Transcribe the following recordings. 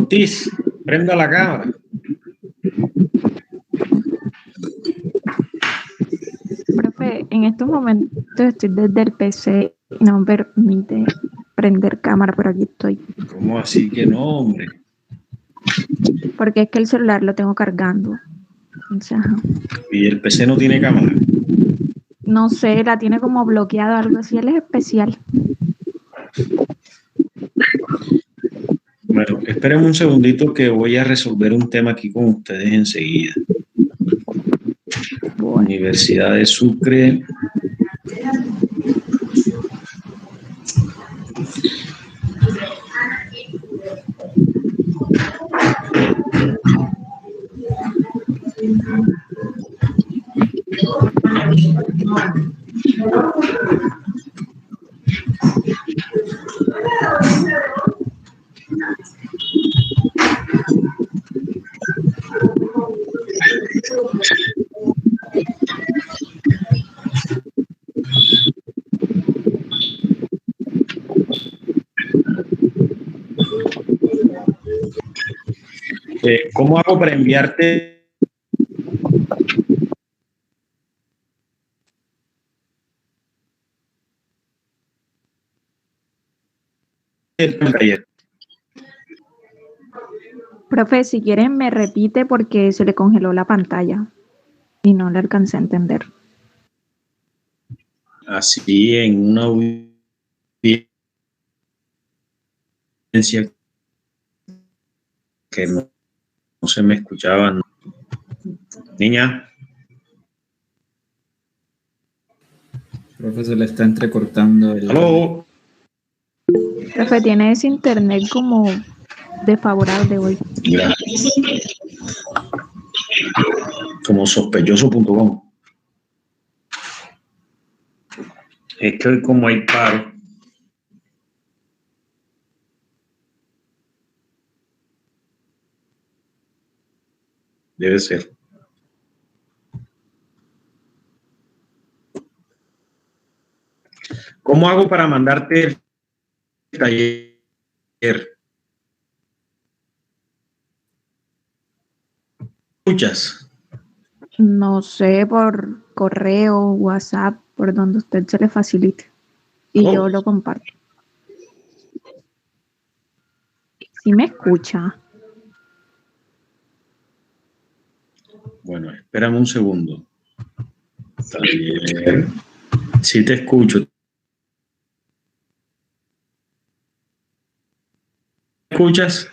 Ortiz, prenda la cámara. Profe, en estos momentos estoy desde el PC y no me permite prender cámara, pero aquí estoy. ¿Cómo así que no, hombre? Porque es que el celular lo tengo cargando. Entonces, ajá. Y el PC no tiene cámara. No sé, la tiene como bloqueado, algo así. Él es especial. Bueno, espérenme un segundito que voy a resolver un tema aquí con ustedes enseguida. Bueno. Universidad de Sucre. ¿Cómo hago para enviarte el taller? Profe, si quieren me repite porque se le congeló la pantalla y no le alcancé a entender. Así en una audiencia que no se me escuchaba. ¿No? Niña. Profe, se le está entrecortando el... Aló. Profe, tiene ese internet como desfavorable hoy. Gracias. Como sospechoso.com. Es que hoy como hay paro. Debe ser. ¿Cómo hago para mandarte el taller? ¿Escuchas? No sé, por correo, WhatsApp, por donde usted se le facilite. Y yo lo comparto. ¿Sí me escucha? Bueno, espérame un segundo. Taller. Sí te escucho. ¿Me escuchas?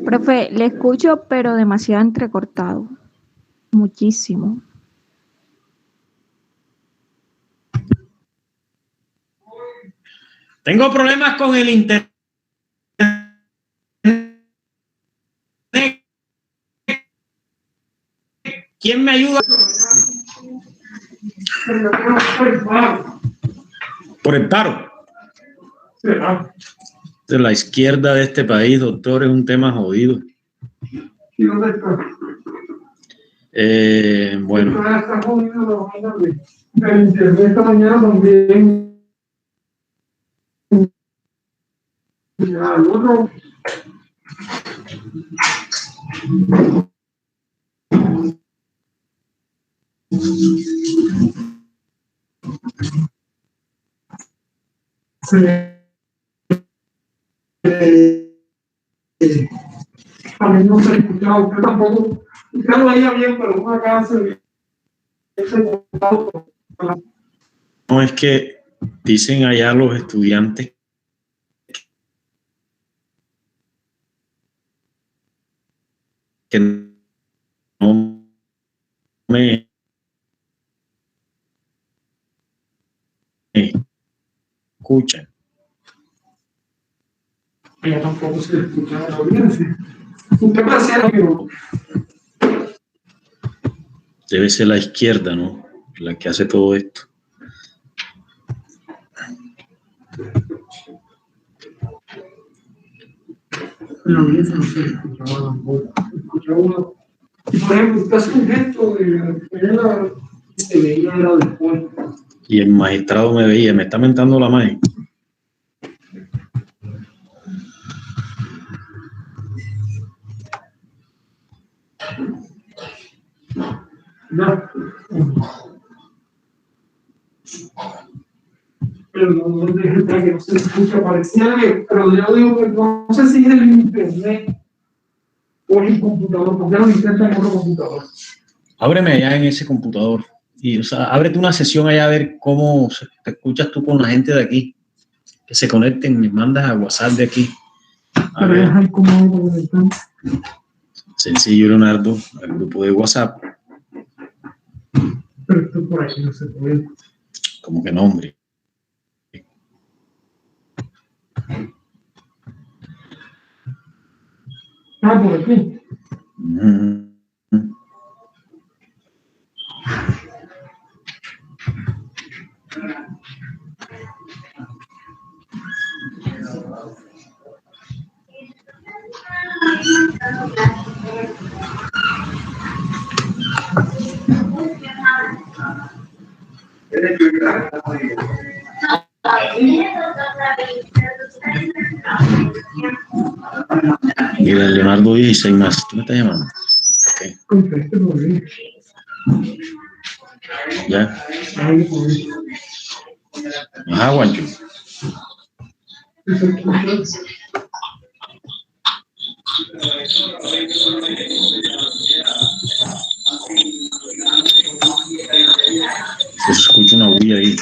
Profe, le escucho, pero demasiado entrecortado. Muchísimo. Tengo problemas con el internet. ¿Quién me ayuda? Por el paro. De la izquierda de este país, doctor, es un tema jodido. ¿Y dónde está? Bueno. Está jodido el internet esta mañana también. Al otro. También no se escuchaba, usted tampoco, usted lo veía bien, pero una casa No, es que dicen allá los estudiantes que no me escuchan. ella tampoco se escuchaba la audiencia. Usted parecía que Debe ser la izquierda, ¿no? La que hace todo esto. la audiencia no se escuchaba tampoco. Escuchaba uno. Y por ejemplo, usted hace un gesto de se veía era después. Y el magistrado me veía, me está mentando la mano. No. Pero no dejes que no se escucha, parecía que, pero yo digo que no sé si es el internet o el computador, porque lo intenta en otro computador. Ábreme allá en ese computador. Y, o sea, ábrete una sesión allá a ver cómo te escuchas tú con la gente de aquí. Que se conecten, me mandas a WhatsApp de aquí. A Pero ver. dejar como conectar. Sencillo, Leonardo, al grupo de WhatsApp. Pero esto por ahí no se puede. Como que no, hombre. Ah, por aquí. Mm. Mira, Leonardo 16 más. ¿Tú me estás llamando? Ok, Conteste por ahí. ya. Ahí por ahí. Ajá, Guancho. Eso es. Se escucha una bulla ahí.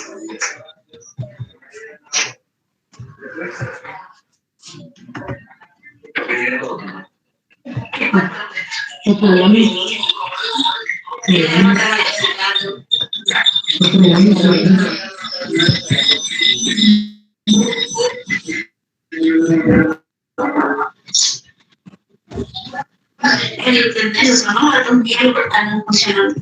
Otro año. El teléfono no también está funcionando.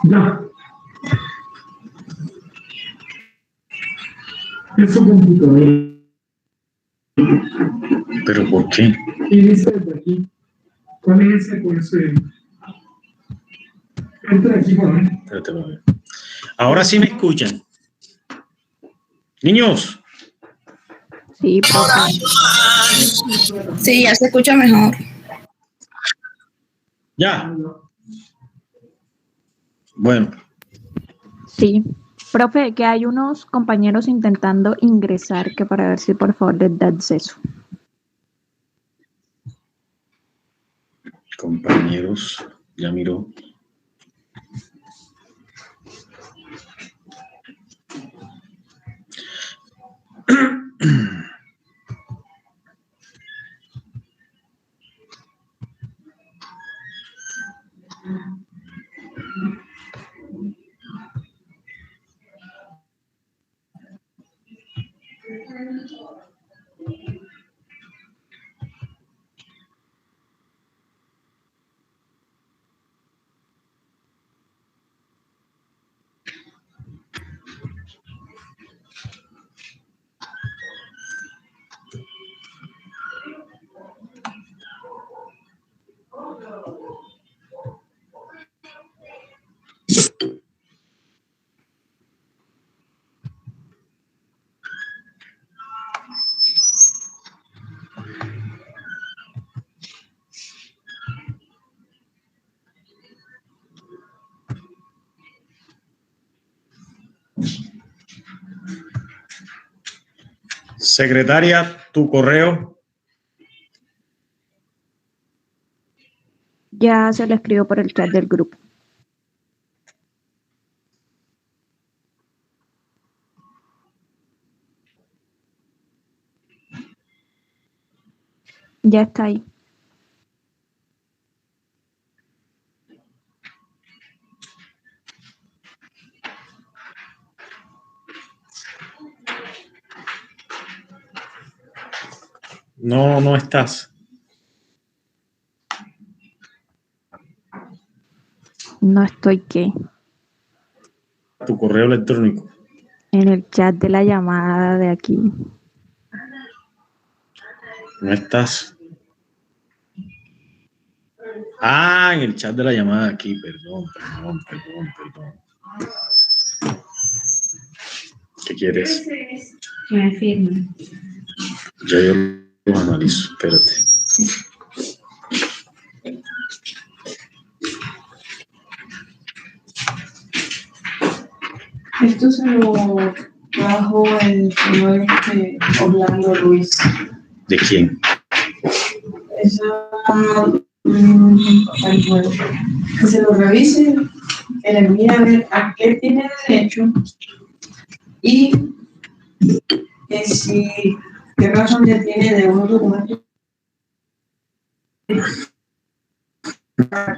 Ya. Eso computador. ¿Pero por qué? Y dice de aquí. ¿Cuál es ese? Por ese. Entra aquí para ver. Espérate, a ver. Ahora sí me escuchan. Niños. Sí, profe. Sí, ya se escucha mejor. Ya. Bueno, Sí. Profe, que hay unos compañeros intentando ingresar, que para ver si por favor les da acceso. compañeros, ya miró. Secretaria, tu correo. Ya se lo escribo por el chat del grupo. Ya está ahí. No, no estás. No estoy qué. tu correo electrónico. En el chat de la llamada de aquí. No estás. Ah, en el chat de la llamada aquí, perdón. ¿Qué quieres? Que me firme. Ya yo lo analizo, espérate. Esto se lo trajo el señor Orlando Ruiz. ¿De quién? Esa, que se lo revise, que le mire a ver a qué tiene derecho y que si qué razón ya tiene de unos documentos para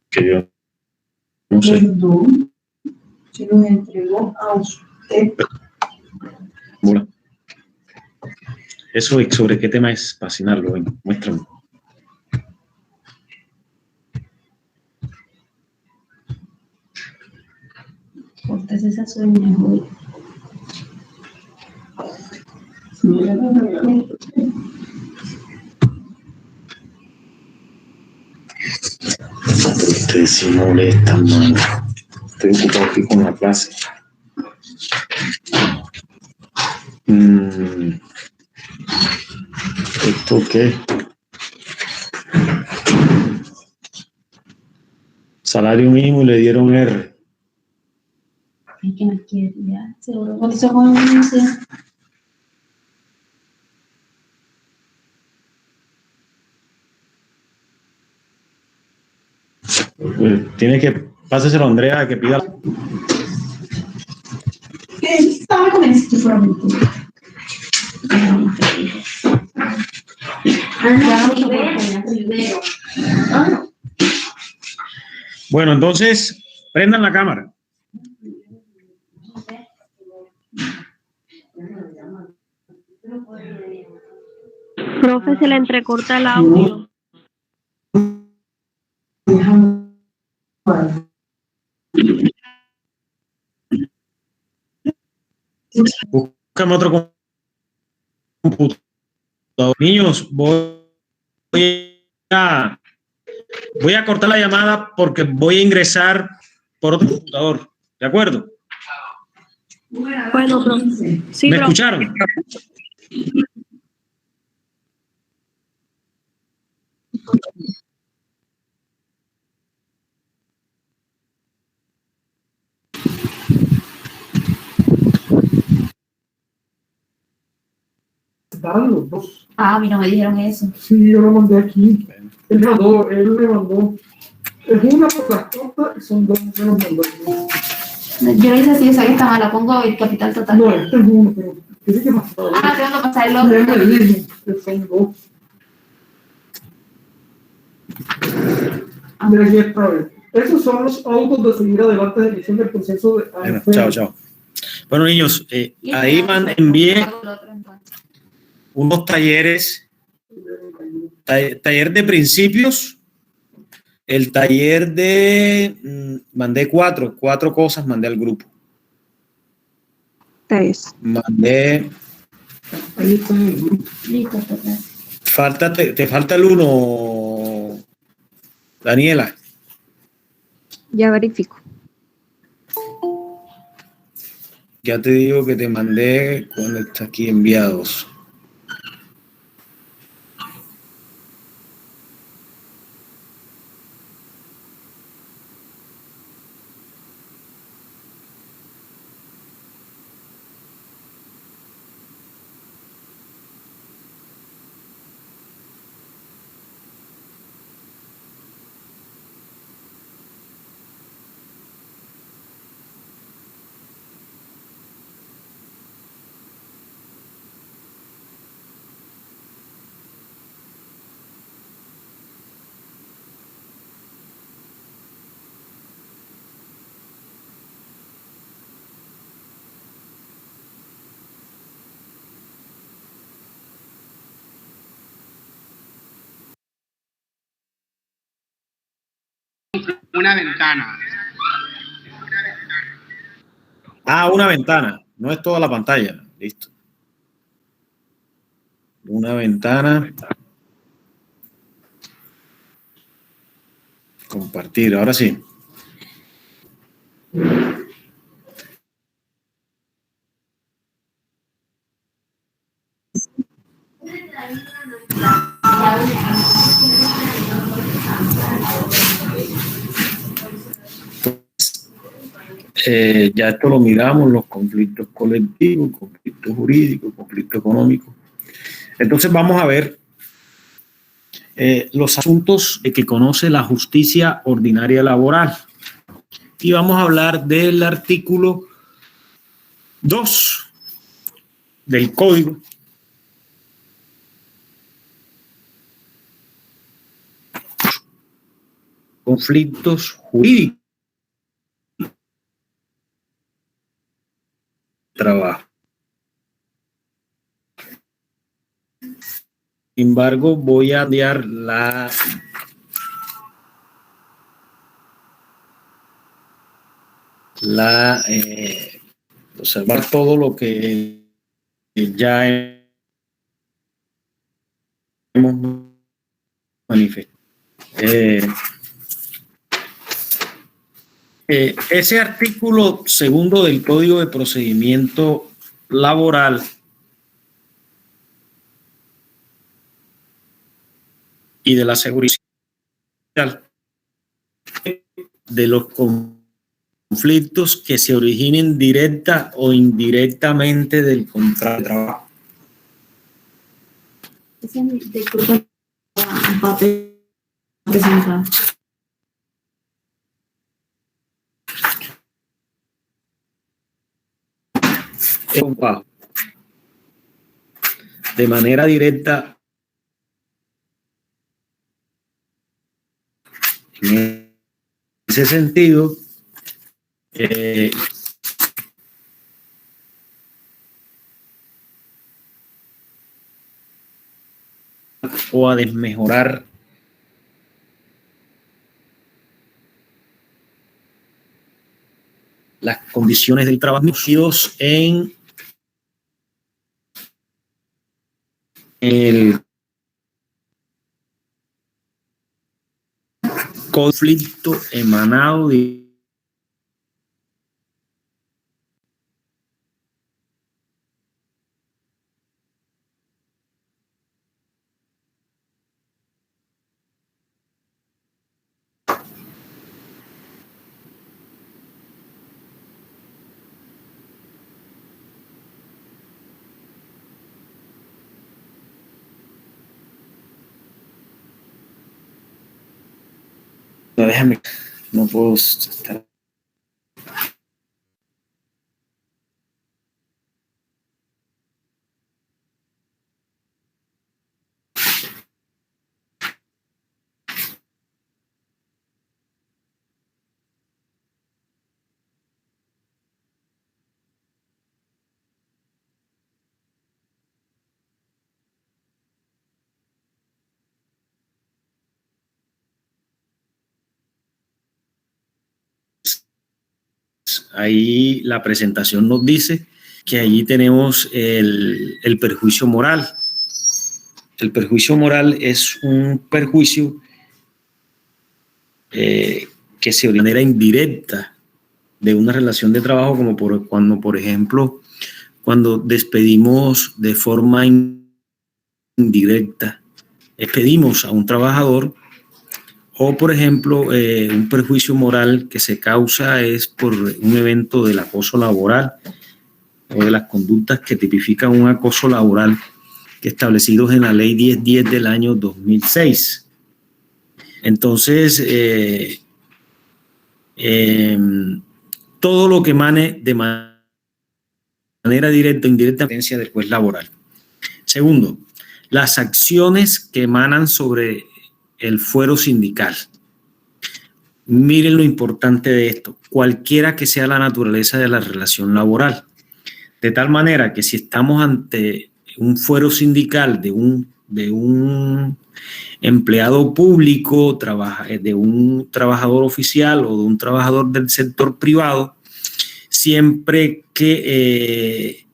Que yo no sé. se los entregó a usted. Bueno, eso sobre qué tema es fascinarlo, ven, muéstrame. Cortes esa sueña, güey. Ustedes sí molestan, mano. Estoy ocupado aquí con la clase. ¿Esto qué? Salario mínimo y le dieron R. Es que no quiere, ya. Seguro cotizó con la universidad. Tiene que páseselo a Andrea que pida. Estaba con el sitio puramente. Rivero. Bueno, entonces, prendan la cámara. Profe, se le entrecorta el audio. Búscame otro computador. Niños, voy a cortar la llamada porque voy a ingresar por otro computador. ¿De acuerdo? Bueno, profe. Sí, ¿Me profe. escucharon? Estaban los dos. Ah, a mí no me dijeron eso. Sí, yo lo mandé aquí. Él me mandó. Es una por las costas y son dos que nos mandó. Yo lo hice así, esa que está mala. Pongo el capital total. No, este es uno, pero tiene que pasar. Ah, tengo que pasar el Ya otro. me dije que son dos. Mira, aquí está. Esos son los autos de seguir adelante de emisión del proceso de Bueno, AFP. chao. Bueno, niños, ahí envié unos talleres, taller de principios, el taller de, mandé cuatro cosas, mandé al grupo. 3. Mandé, Ahí está en el grupo. Listo, está atrás. te falta el uno, Daniela. Ya verifico. Ya te digo que te mandé cuando está aquí enviados. Una ventana. Ah, una ventana. No es toda la pantalla. Listo. Una ventana. Compartir. Ahora sí. Ya esto lo miramos, los conflictos colectivos, conflictos jurídicos, conflictos económicos. Entonces vamos a ver los asuntos que conoce la justicia ordinaria laboral. Y vamos a hablar del artículo 2 del Código. Conflictos jurídicos. Trabajo. Sin embargo, voy a enviar observar todo lo que ya hemos manifestado. Ese artículo segundo del Código de Procedimiento Laboral y de la Seguridad Social, de los conflictos que se originen directa o indirectamente del contrato de trabajo. Disculpa, un papel presentado. De manera directa, en ese sentido, o a desmejorar las condiciones del trabajo en el conflicto emanado de no, déjame, no puedo estar. Ahí la presentación nos dice que allí tenemos el perjuicio moral. El perjuicio moral es un perjuicio que se origina de manera indirecta de una relación de trabajo, como cuando, por ejemplo, cuando despedimos de forma indirecta, despedimos a un trabajador. O, por ejemplo, un perjuicio moral que se causa es por un evento del acoso laboral o de las conductas que tipifican un acoso laboral que establecidos en la Ley 1010 del año 2006. Entonces, todo lo que emane de manera directa o indirecta del juez laboral. Segundo, las acciones que emanan sobre el fuero sindical. Miren lo importante de esto, cualquiera que sea la naturaleza de la relación laboral, de tal manera que si estamos ante un fuero sindical de un de un empleado público, de un trabajador oficial o de un trabajador del sector privado, siempre que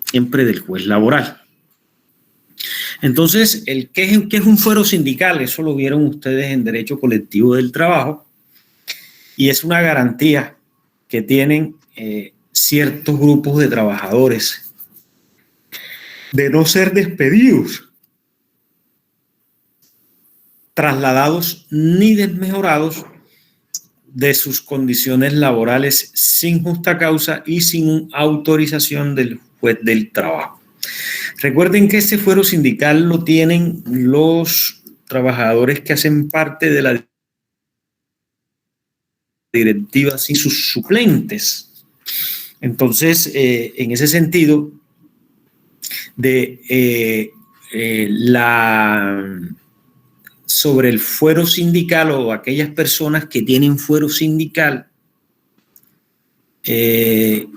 siempre del juez laboral. Entonces, ¿qué es un fuero sindical? Eso lo vieron ustedes en Derecho Colectivo del Trabajo, y es una garantía que tienen ciertos grupos de trabajadores de no ser despedidos, trasladados ni desmejorados de sus condiciones laborales sin justa causa y sin autorización del juez del trabajo. Recuerden que ese fuero sindical lo tienen los trabajadores que hacen parte de la directiva sin sus suplentes. Entonces, en ese sentido, sobre el fuero sindical o aquellas personas que tienen fuero sindical, se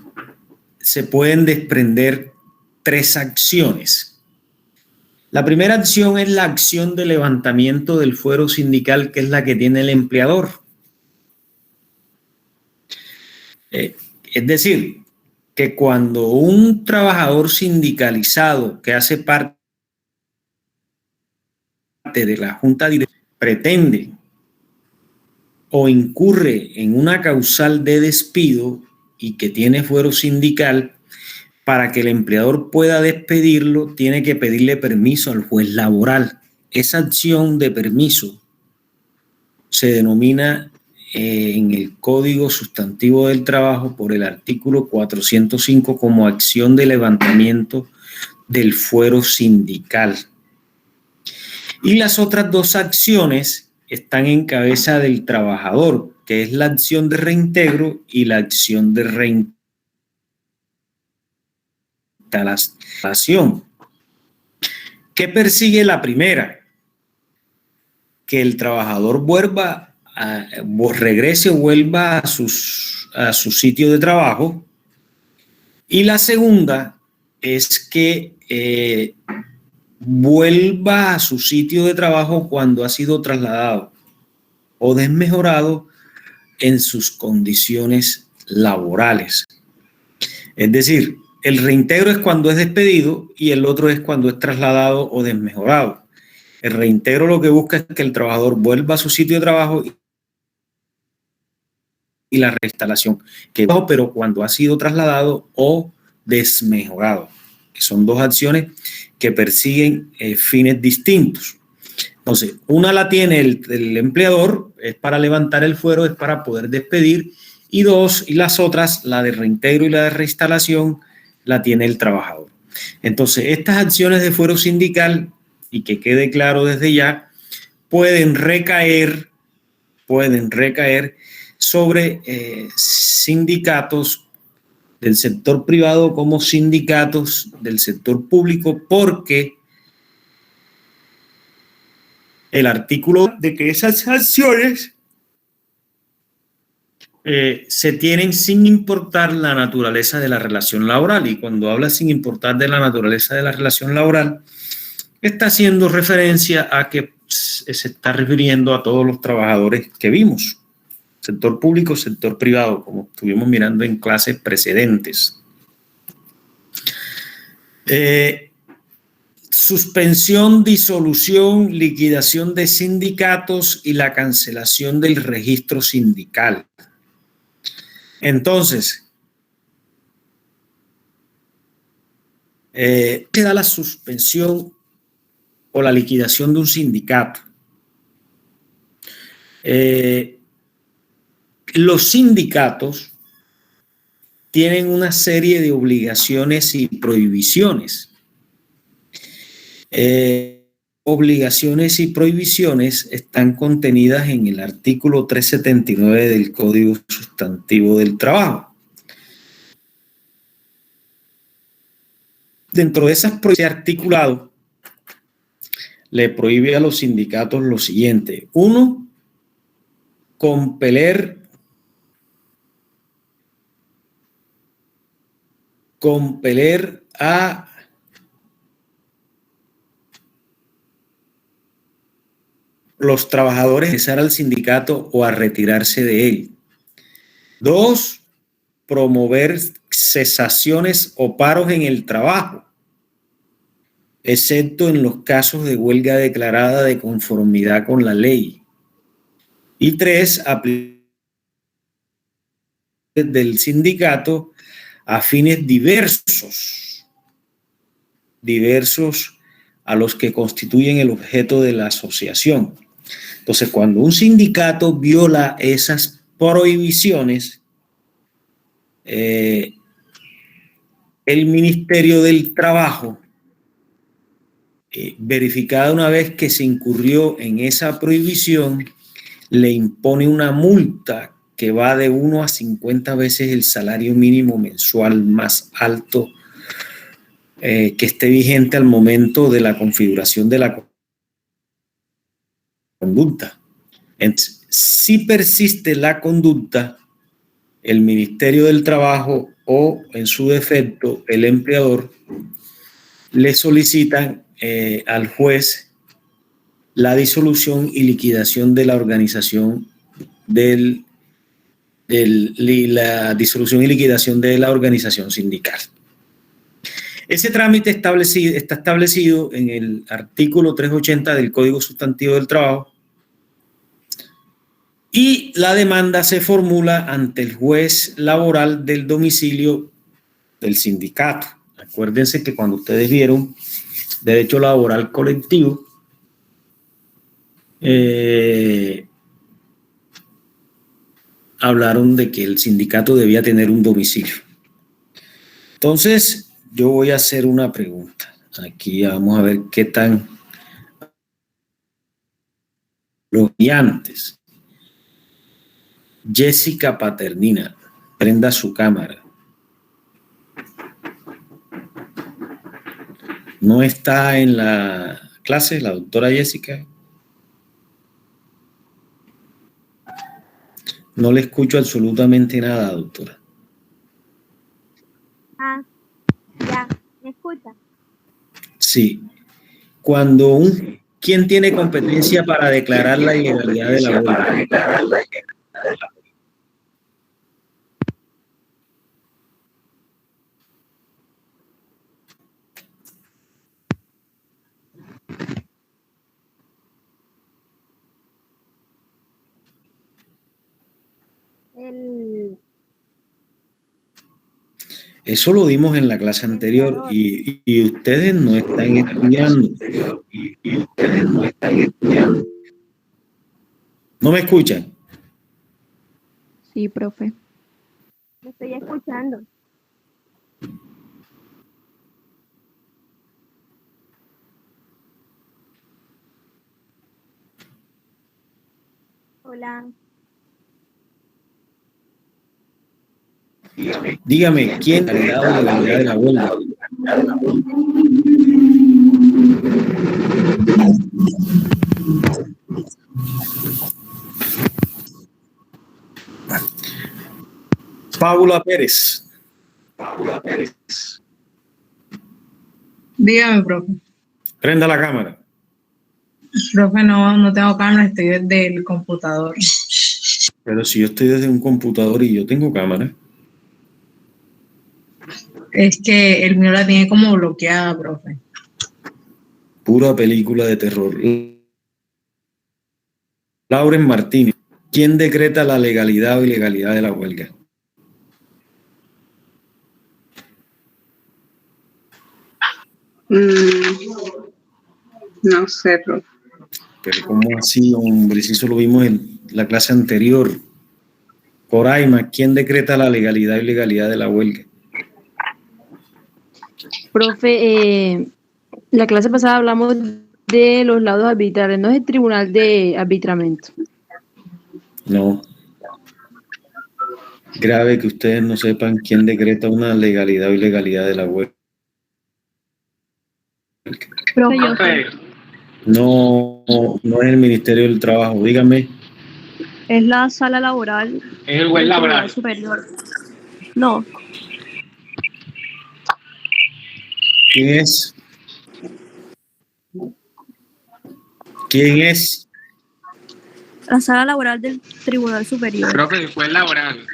pueden desprender 3 acciones. La primera acción es la acción de levantamiento del fuero sindical, que es la que tiene el empleador. Es decir, que cuando un trabajador sindicalizado que hace parte de la Junta Directiva pretende o incurre en una causal de despido y que tiene fuero sindical, para que el empleador pueda despedirlo, tiene que pedirle permiso al juez laboral. Esa acción de permiso se denomina en el Código Sustantivo del Trabajo por el artículo 405 como acción de levantamiento del fuero sindical. Y las otras 2 acciones están en cabeza del trabajador, que es la acción de reintegro y la acción de reinstalación. ¿Qué persigue la primera? Que el trabajador regrese o vuelva a su sitio de trabajo. Y la segunda es que vuelva a su sitio de trabajo cuando ha sido trasladado o desmejorado en sus condiciones laborales. Es decir, el reintegro es cuando es despedido y el otro es cuando es trasladado o desmejorado. El reintegro lo que busca es que el trabajador vuelva a su sitio de trabajo y la reinstalación, pero cuando ha sido trasladado o desmejorado, que son 2 acciones que persiguen fines distintos. Entonces, una la tiene el empleador, es para levantar el fuero, es para poder despedir, y las otras, la de reintegro y la de reinstalación, la tiene el trabajador. Entonces, estas acciones de fuero sindical, y que quede claro desde ya, pueden recaer sobre sindicatos del sector privado como sindicatos del sector público, porque el artículo de que esas acciones se tienen sin importar la naturaleza de la relación laboral, y cuando habla sin importar de la naturaleza de la relación laboral, está haciendo referencia a que se está refiriendo a todos los trabajadores que vimos, sector público, sector privado, como estuvimos mirando en clases precedentes. Suspensión, disolución, liquidación de sindicatos y la cancelación del registro sindical. Entonces, se da la suspensión o la liquidación de un sindicato. Los sindicatos tienen una serie de obligaciones y prohibiciones. Obligaciones y prohibiciones están contenidas en el artículo 379 del Código Sustantivo del Trabajo. Dentro de esas prohibiciones, articulado le prohíbe a los sindicatos lo siguiente: 1, compeler compeler a los trabajadores a ingresar al sindicato o a retirarse de él. 2, promover cesaciones o paros en el trabajo, excepto en los casos de huelga declarada de conformidad con la ley. Y 3, aplicar del sindicato a fines diversos a los que constituyen el objeto de la asociación. Entonces, cuando un sindicato viola esas prohibiciones, el Ministerio del Trabajo, verificada una vez que se incurrió en esa prohibición, le impone una multa que va de 1 a 50 veces el salario mínimo mensual más alto que esté vigente al momento de la configuración de la conducta. Entonces, si persiste la conducta, el Ministerio del Trabajo o, en su defecto, el empleador le solicitan al juez la disolución y liquidación de la organización la disolución y liquidación de la organización sindical. Ese trámite está establecido en el artículo 380 del Código Sustantivo del Trabajo y la demanda se formula ante el juez laboral del domicilio del sindicato. Acuérdense que cuando ustedes vieron derecho laboral colectivo, hablaron de que el sindicato debía tener un domicilio. Entonces, yo voy a hacer una pregunta. Aquí vamos a ver qué tan los guiantes. Jessica Paternina, prenda su cámara. ¿No está en la clase la doctora Jessica? No le escucho absolutamente nada, doctora. Ya, ¿me escucha? Sí. ¿Quién tiene competencia para declarar la ilegalidad de la huelga? Eso lo dimos en la clase anterior y ustedes no están estudiando. ¿No me escuchan? Sí, profe. Me estoy escuchando. Hola. Dígame, ¿quién ha dado la legalidad de la huelga? Paula Pérez. Dígame, profe. Prenda la cámara. Profe, no tengo cámara, estoy desde el computador. Pero si yo estoy desde un computador y yo tengo cámara. Es que el mío la tiene como bloqueada, profe. Pura película de terror. Lauren Martínez. ¿Quién decreta la legalidad o ilegalidad de la huelga? No sé, profe. Pero ¿cómo así, hombre? Si eso lo vimos en la clase anterior. Coraima, ¿quién decreta la legalidad y ilegalidad de la huelga? Profe, la clase pasada hablamos de los laudos arbitrales, no es el tribunal de arbitramiento. No. Grave que ustedes no sepan quién decreta una legalidad o ilegalidad de la huelga. Profe, No es el Ministerio del Trabajo. Dígame. es la sala laboral. Es el juez laboral. Superior. No. ¿Quién es? ¿Quién es? La sala laboral del Tribunal Superior. Profe, fue laboral.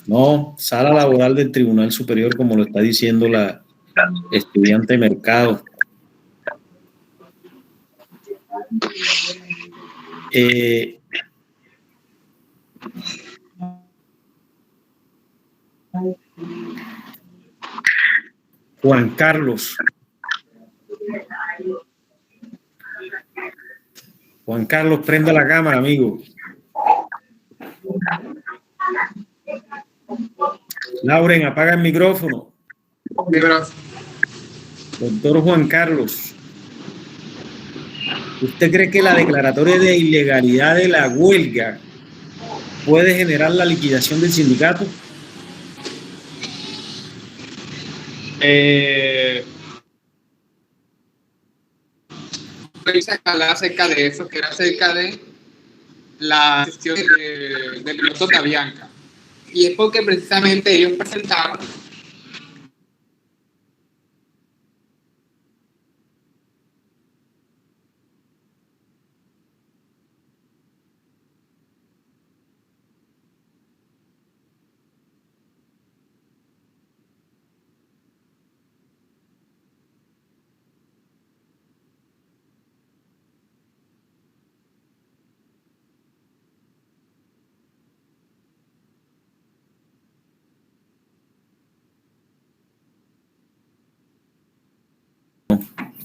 No, sala laboral del Tribunal Superior, como lo está diciendo la estudiante Mercado. Juan Carlos. Juan Carlos, prenda la cámara, amigo. Lauren, apaga el micrófono. Sí, profe. Doctor Juan Carlos, ¿usted cree que la declaratoria de ilegalidad de la huelga puede generar la liquidación del sindicato? Hablar acerca de eso, que era acerca de la gestión del piloto de Avianca. Y es porque precisamente ellos presentaron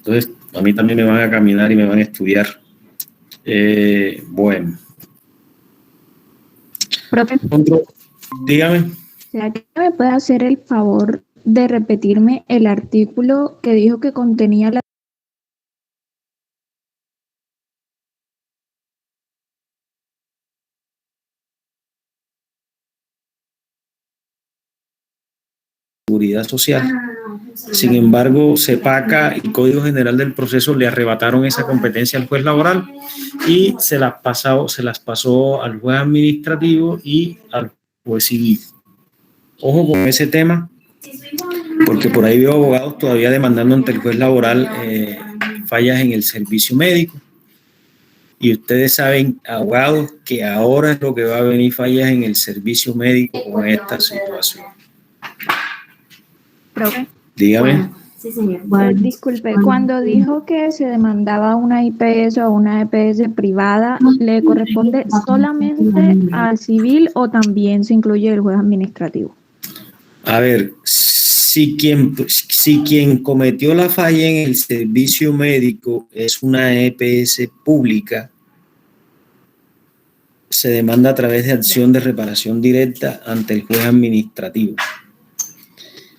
Entonces, a mí también me van a caminar y me van a estudiar. Bueno. Profe, Dígame. ¿será que me puede hacer el favor de repetirme el artículo que dijo que contenía la Seguridad Social? Sin embargo, CEPACA y Código General del Proceso le arrebataron esa competencia al juez laboral y se las pasó al juez administrativo y al juez civil. Ojo con ese tema, porque por ahí veo abogados todavía demandando ante el juez laboral fallas en el servicio médico. Y ustedes saben, abogados, que ahora es lo que va a venir fallas en el servicio médico con esta situación. Profe. Dígame. Sí, señor. Disculpe, cuando dijo que se demandaba una IPS o una EPS privada, ¿le corresponde solamente al civil o también se incluye el juez administrativo? A ver, si quien cometió la falla en el servicio médico es una EPS pública, se demanda a través de acción de reparación directa ante el juez administrativo.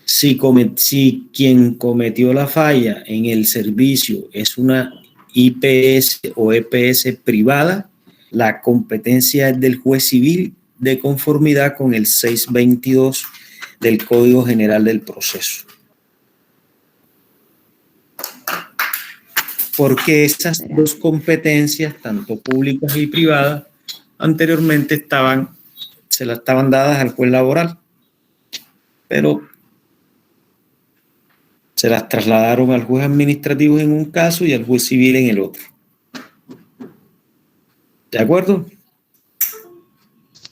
Si quien cometió la falla en el servicio es una IPS o EPS privada, la competencia es del juez civil de conformidad con el 622 del Código General del Proceso. Porque esas dos competencias, tanto públicas y privadas, anteriormente se las estaban dadas al juez laboral, pero se las trasladaron al juez administrativo en un caso y al juez civil en el otro. ¿De acuerdo?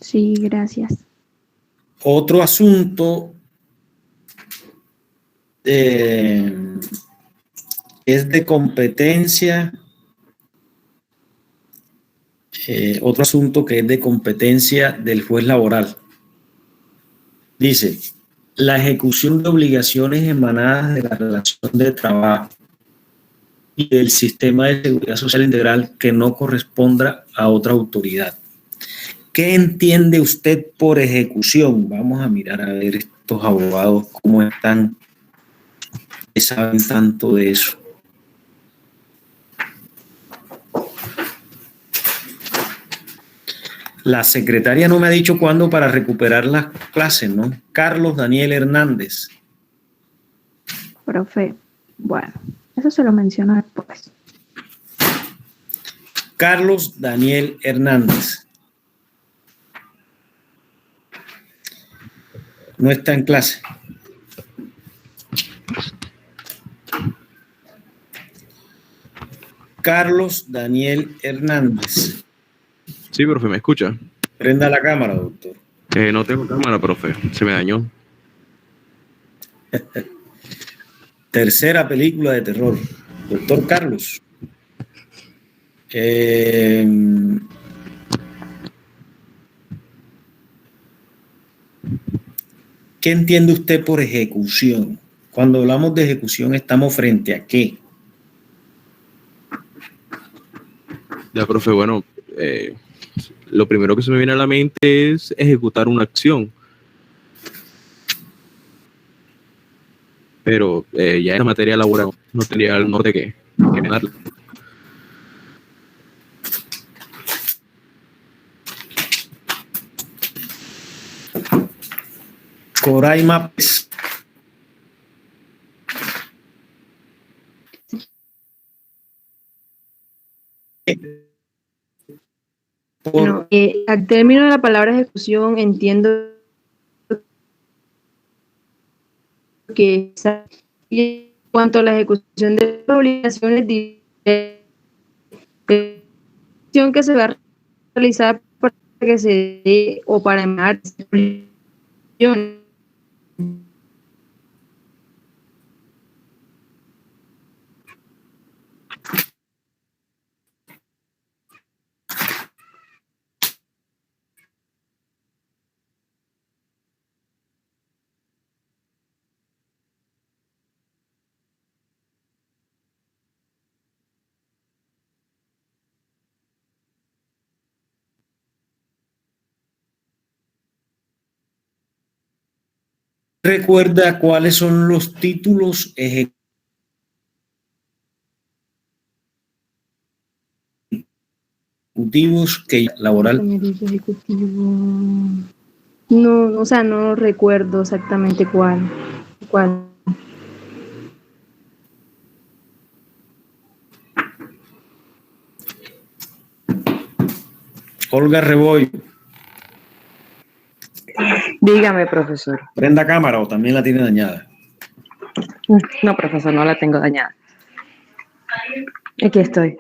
Sí, gracias. Otro asunto es de competencia. Otro asunto que es de competencia del juez laboral. Dice, la ejecución de obligaciones emanadas de la relación de trabajo y del sistema de seguridad social integral que no corresponda a otra autoridad. ¿Qué entiende usted por ejecución? Vamos a mirar a ver estos abogados cómo están, que saben tanto de eso. La secretaria no me ha dicho cuándo para recuperar las clases, ¿no? Carlos Daniel Hernández. Profe, bueno, eso se lo menciono después. Carlos Daniel Hernández. No está en clase. Carlos Daniel Hernández. Sí, profe, ¿me escucha? Prenda la cámara, doctor. No tengo cámara, profe. Se me dañó. Tercera película de terror. Doctor Carlos. ¿Qué entiende usted por ejecución? Cuando hablamos de ejecución, ¿estamos frente a qué? Ya, profe, bueno, lo primero que se me viene a la mente es ejecutar una acción. Pero ya en materia laboral no tendría el norte que darle. Coraima Pérez. Bueno, al término de la palabra ejecución entiendo que en cuanto a la ejecución de las obligaciones que se va a realizar para que se dé o para emanar ¿Recuerda cuáles son los títulos ejecutivos que laboral? No, o sea, no recuerdo exactamente cuál. Olga Rebollo. Dígame, profesor. ¿Prenda cámara o también la tiene dañada? No, profesor, no la tengo dañada. Aquí estoy.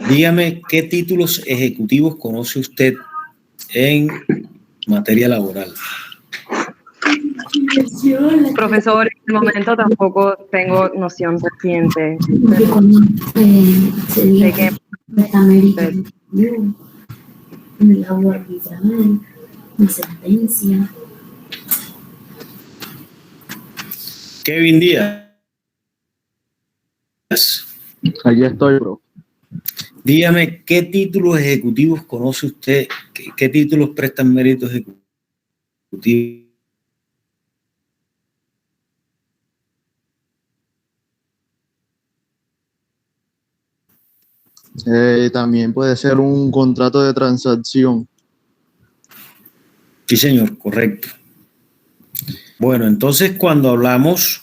Dígame, ¿qué títulos ejecutivos conoce usted en materia laboral? Profesor, en el momento tampoco tengo noción reciente de que labor arbitral, una sentencia. Kevin Díaz. Allí estoy, bro. Dígame, ¿qué títulos ejecutivos conoce usted? ¿Qué títulos prestan méritos ejecutivos? También puede ser un contrato de transacción. Sí, señor, correcto. Bueno, entonces cuando hablamos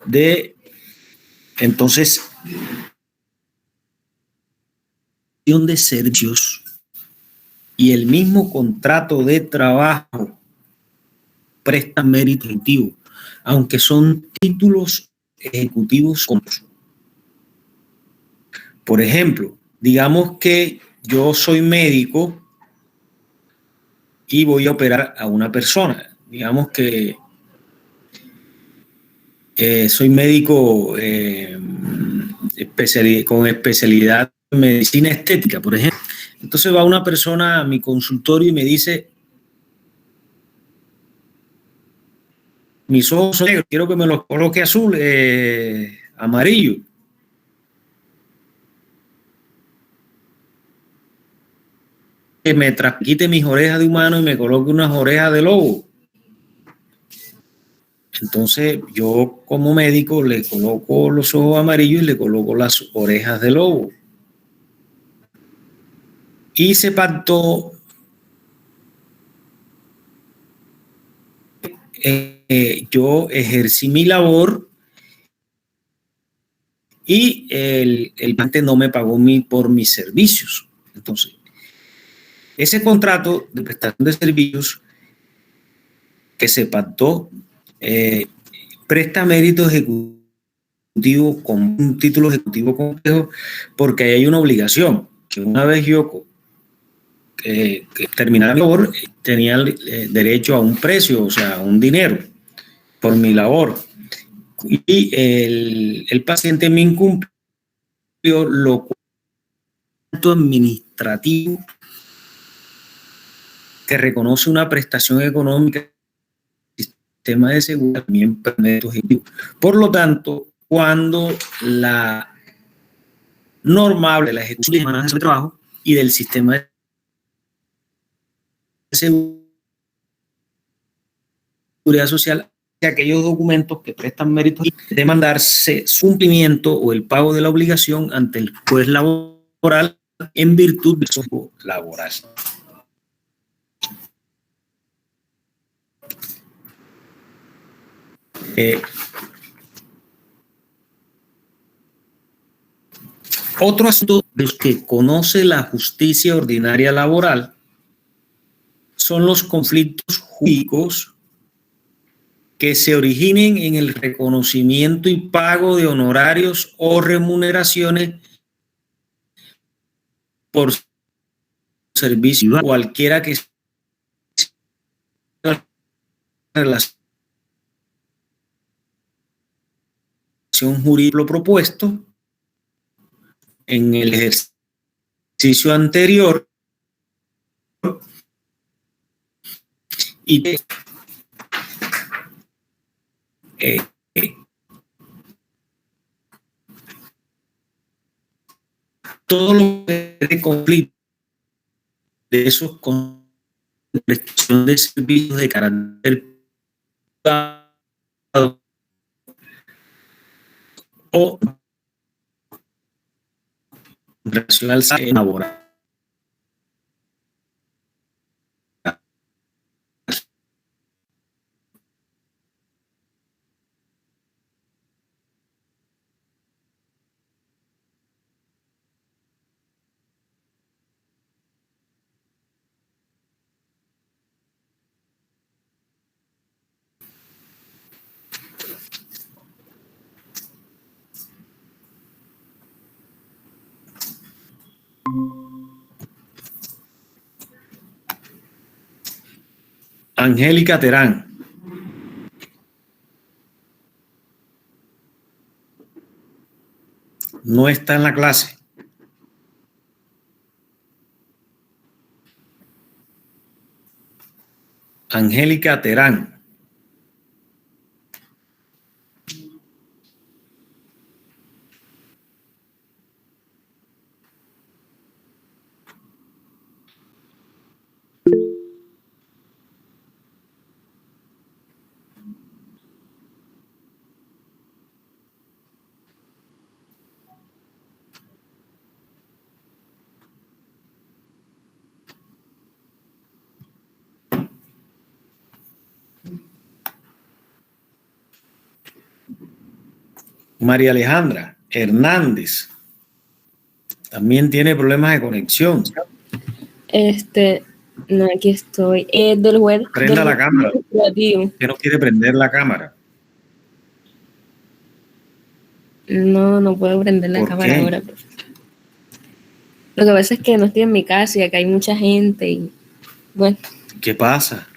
de, entonces, de servicios y el mismo contrato de trabajo presta mérito ejecutivo, aunque son títulos ejecutivos. Por ejemplo, digamos que yo soy médico y voy a operar a una persona. Digamos que soy médico con especialidad en medicina estética, por ejemplo. Entonces va una persona a mi consultorio y me dice: mis ojos son negros, quiero que me los coloque azul, amarillo. Que me quite mis orejas de humano y me coloque unas orejas de lobo. Entonces yo como médico le coloco los ojos amarillos y le coloco las orejas de lobo. Y se pactó yo ejercí mi labor y el cliente no me pagó por mis servicios. Entonces, Ese contrato de prestación de servicios que se pactó presta mérito ejecutivo con un título ejecutivo complejo, porque ahí hay una obligación, que una vez yo que terminara mi labor, tenía derecho a un precio, o sea, a un dinero por mi labor. Y el paciente me incumplió, lo cual administrativo que reconoce una prestación económica, sistema de seguridad también permite objetivo. Por lo tanto, cuando la norma habla de la ejecución de trabajo y del sistema de seguridad social, aquellos documentos que prestan méritos y demandarse su cumplimiento o el pago de la obligación ante el juez laboral en virtud del socio laboral. Otro asunto de los que conoce la justicia ordinaria laboral son los conflictos jurídicos que se originen en el reconocimiento y pago de honorarios o remuneraciones por servicio, cualquiera que sea la relación jurídica propuesto en el ejercicio anterior y todo lo que es de conflicto de esos con prestación de servicios de carácter privado o relacional laboral. Angélica Terán. No está en la clase. Angélica Terán. María Alejandra Hernández también tiene problemas de conexión. No, aquí estoy. Del juez. Prenda la cámara. ¿Que no quiere prender la cámara? No puedo prender la cámara ahora. Lo que pasa es que no estoy en mi casa y acá hay mucha gente y bueno. ¿Qué pasa?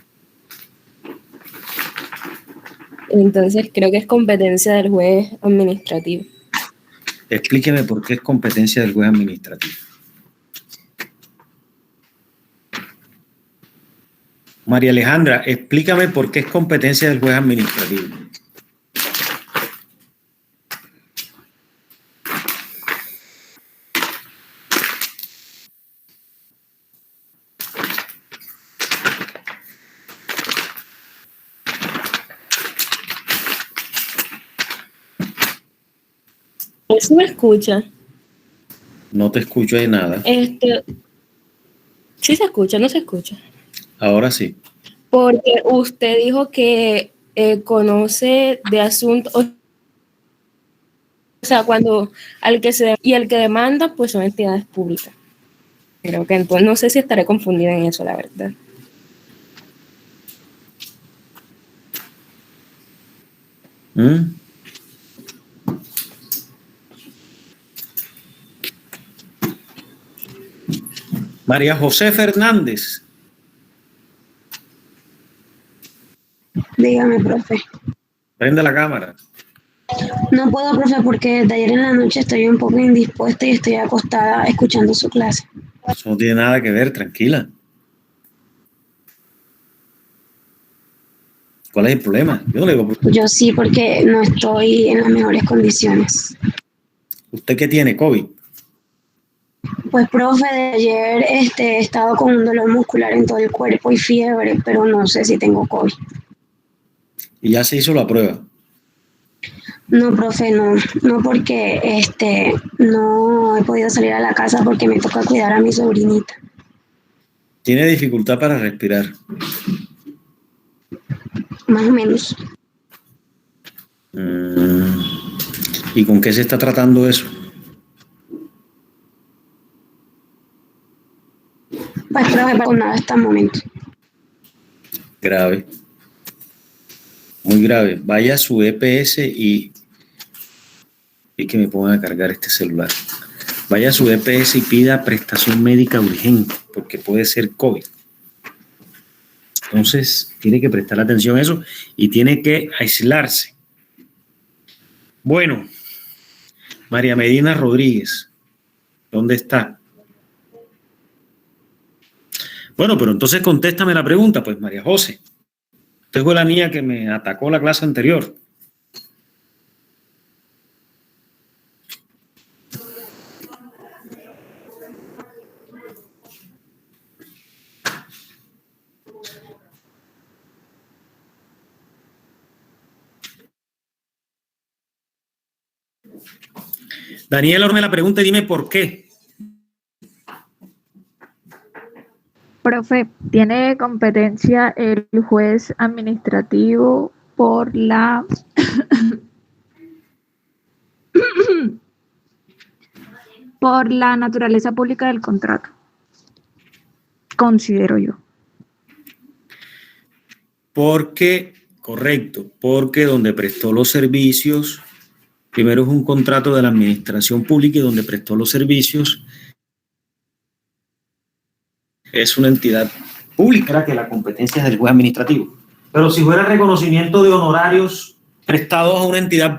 Entonces creo que es competencia del juez administrativo. Explíqueme por qué es competencia del juez administrativo. María Alejandra, explícame por qué es competencia del juez administrativo. ¿Sí me escucha? No te escucho de nada. Sí se escucha, no se escucha. Ahora sí. Porque usted dijo que conoce de asuntos, o sea, cuando al que se y el que demanda, pues son entidades públicas. Creo que entonces, no sé si estaré confundida en eso, la verdad. María José Fernández. Dígame, profe. Prende la cámara. No puedo, profe, porque desde ayer en la noche estoy un poco indispuesta y estoy acostada escuchando su clase. Eso no tiene nada que ver, tranquila. ¿Cuál es el problema? Yo no le digo. Yo sí, porque no estoy en las mejores condiciones. ¿Usted qué tiene? ¿COVID? Pues, profe, de ayer he estado con un dolor muscular en todo el cuerpo y fiebre, pero no sé si tengo COVID. ¿Y ya se hizo la prueba? No, profe, no porque no he podido salir a la casa porque me toca cuidar a mi sobrinita. ¿Tiene dificultad para respirar? Más o menos. ¿Y con qué se está tratando eso? Pues, profe, con nada hasta el momento. Grave. Muy grave. Vaya a su EPS y que me pongan a cargar este celular. Vaya a su EPS y pida prestación médica urgente, porque puede ser COVID. Entonces, tiene que prestar atención a eso y tiene que aislarse. Bueno, María Medina Rodríguez, ¿dónde está? Bueno, pero entonces contéstame la pregunta, pues, María José. Usted fue la niña que me atacó la clase anterior. Daniel Orme la pregunta y dime por qué. Profe, ¿tiene competencia el juez administrativo por la por la naturaleza pública del contrato? Considero yo. Porque, correcto, porque donde prestó los servicios, primero es un contrato de la administración pública y donde prestó los servicios es una entidad pública que la competencia es del juez administrativo. Pero si fuera reconocimiento de honorarios prestados a una entidad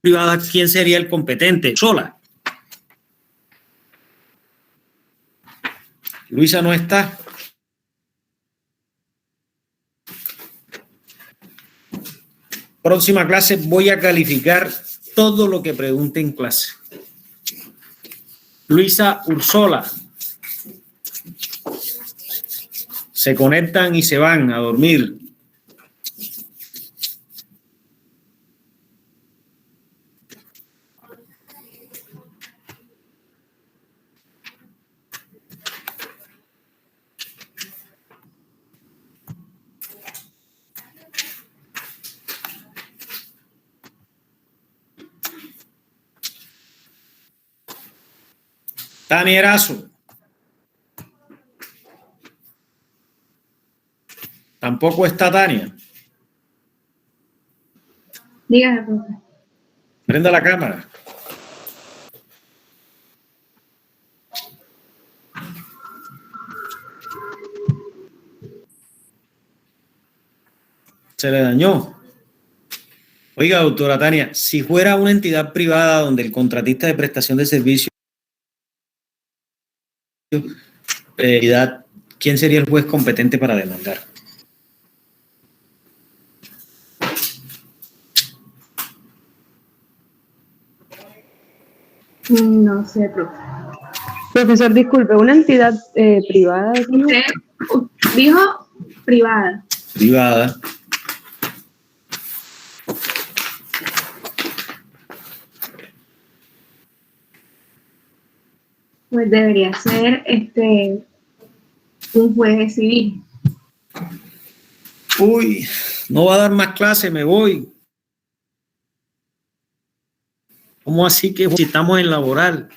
privada, ¿quién sería el competente? Sola. Luisa no está. Próxima clase voy a calificar todo lo que pregunte en clase. Luisa, Ursola. Se conectan y se van a dormir. Tania Erazo. Tampoco está Tania. Dígame, profe. Prenda la cámara. Se le dañó. Oiga, doctora Tania, si fuera una entidad privada donde el contratista de prestación de servicios, ¿quién sería el juez competente para demandar? No sé, profe. Profesor, disculpe, ¿una entidad privada? Usted dijo privada. Privada. Pues debería ser un juez civil. Uy, no va a dar más clase, me voy. ¿Cómo así que si estamos en laboral?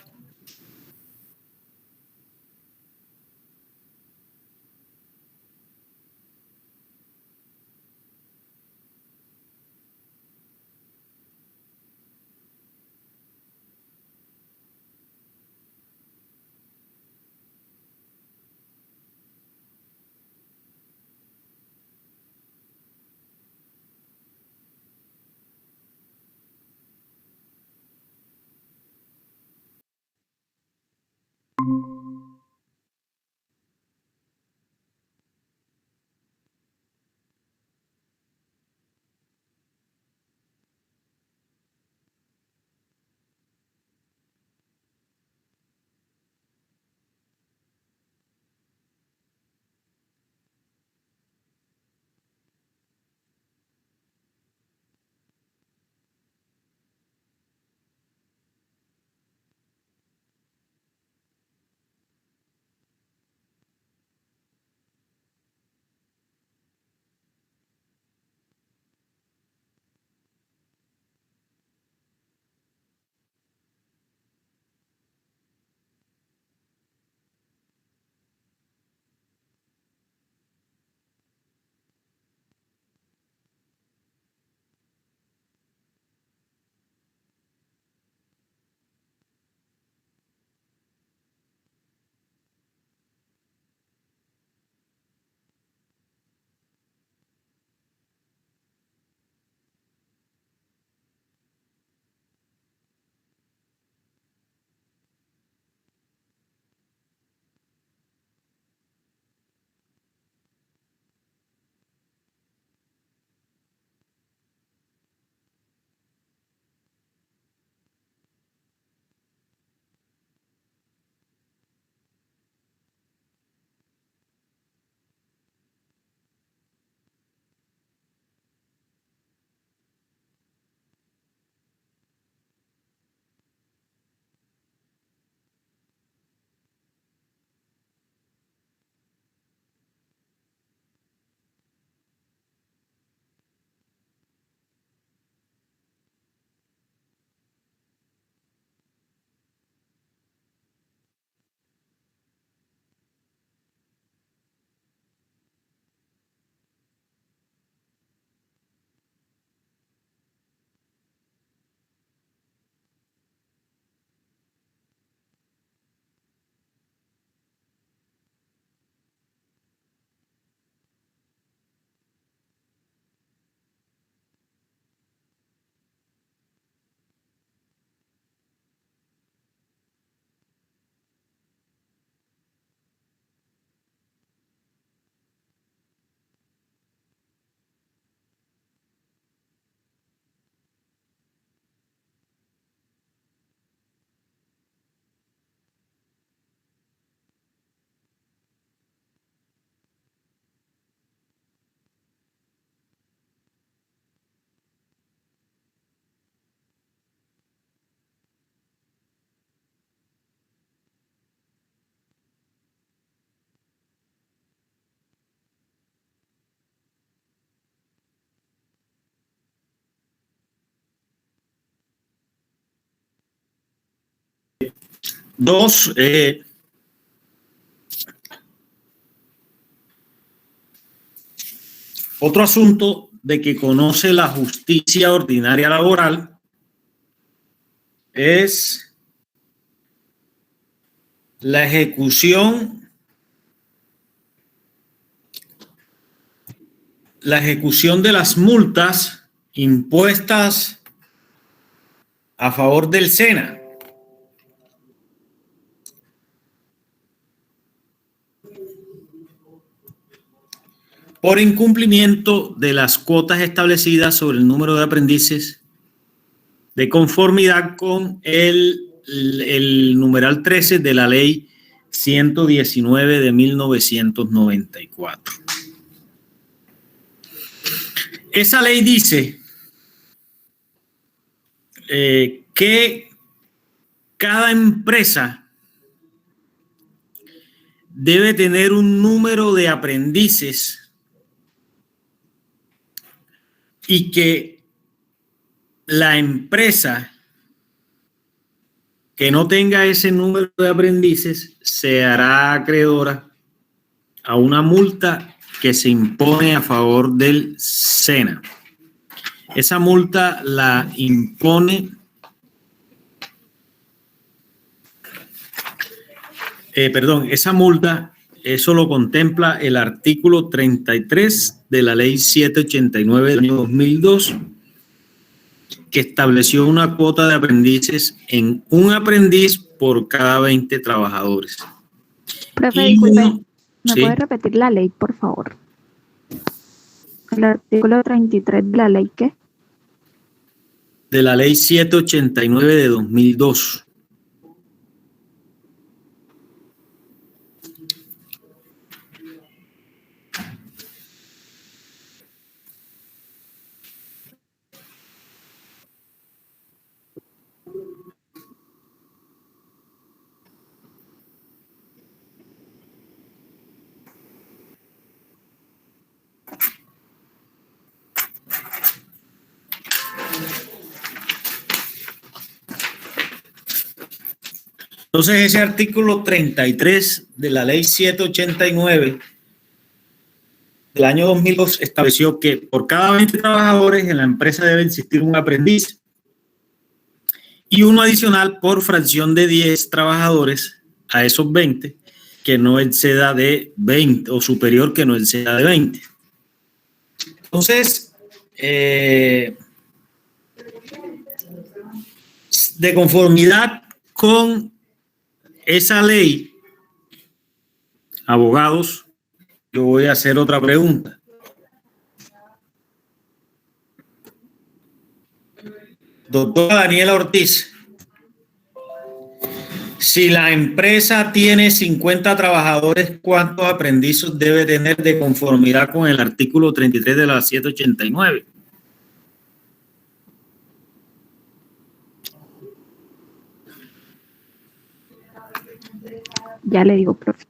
Dos, otro asunto de que conoce la justicia ordinaria laboral es la ejecución de las multas impuestas a favor del SENA. Por incumplimiento de las cuotas establecidas sobre el número de aprendices de conformidad con el numeral 13 de la ley 119 de 1994. Esa ley dice que cada empresa debe tener un número de aprendices y que la empresa que no tenga ese número de aprendices se hará acreedora a una multa que se impone a favor del SENA. Esa multa la impone esa multa, eso lo contempla el artículo 33 de la ley 789 del año 2002, que estableció una cuota de aprendices en un aprendiz por cada 20 trabajadores. Profe, disculpe, ¿me puede repetir la ley, por favor? El artículo 33 de la ley, ¿qué? De la ley 789 de 2002. Entonces, ese artículo 33 de la ley 789 del año 2002 estableció que por cada 20 trabajadores en la empresa debe existir un aprendiz y uno adicional por fracción de 10 trabajadores a esos 20 que no exceda de 20 o superior que no exceda de 20. Entonces, de conformidad con esa ley, abogados, yo voy a hacer otra pregunta. Doctora Daniela Ortiz, si la empresa tiene 50 trabajadores, ¿cuántos aprendices debe tener de conformidad con el artículo 33 de la 789? Ya le digo, profe.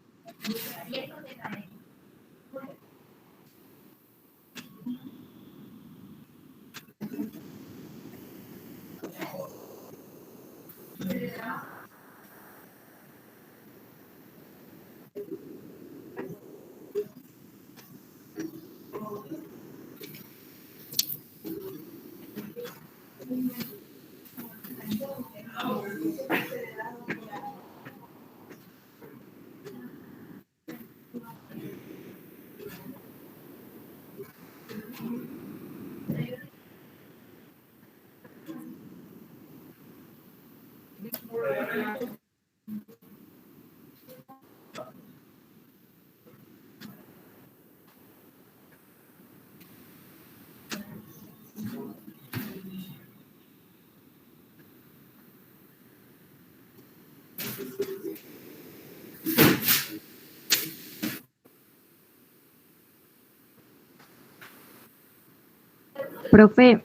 Profe,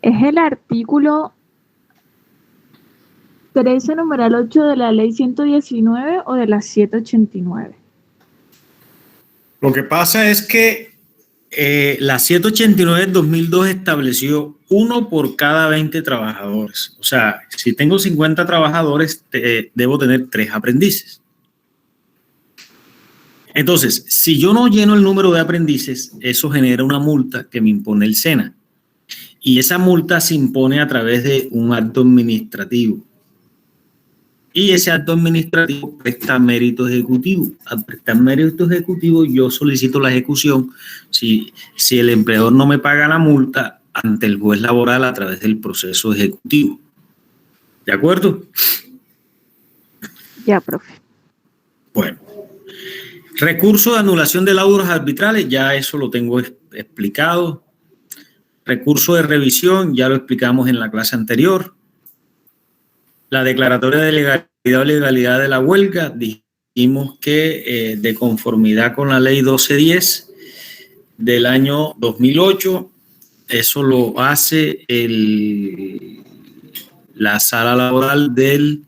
¿es el artículo 13, numeral 8 de la ley 119 o de la 789? Lo que pasa es que la 789 del 2002 estableció 1 por cada 20 trabajadores. O sea, si tengo 50 trabajadores, debo tener 3 aprendices. Entonces, si yo no lleno el número de aprendices, eso genera una multa que me impone el SENA. Y esa multa se impone a través de un acto administrativo. Y ese acto administrativo presta mérito ejecutivo. Al prestar mérito ejecutivo, yo solicito la ejecución si el empleador no me paga la multa ante el juez laboral a través del proceso ejecutivo. ¿De acuerdo? Ya, profe. Bueno. Recurso de anulación de laudos arbitrales, ya eso lo tengo explicado. Recurso de revisión, ya lo explicamos en la clase anterior. La declaratoria de legalidad o legalidad de la huelga, dijimos que de conformidad con la ley 1210 del año 2008, eso lo hace la sala laboral del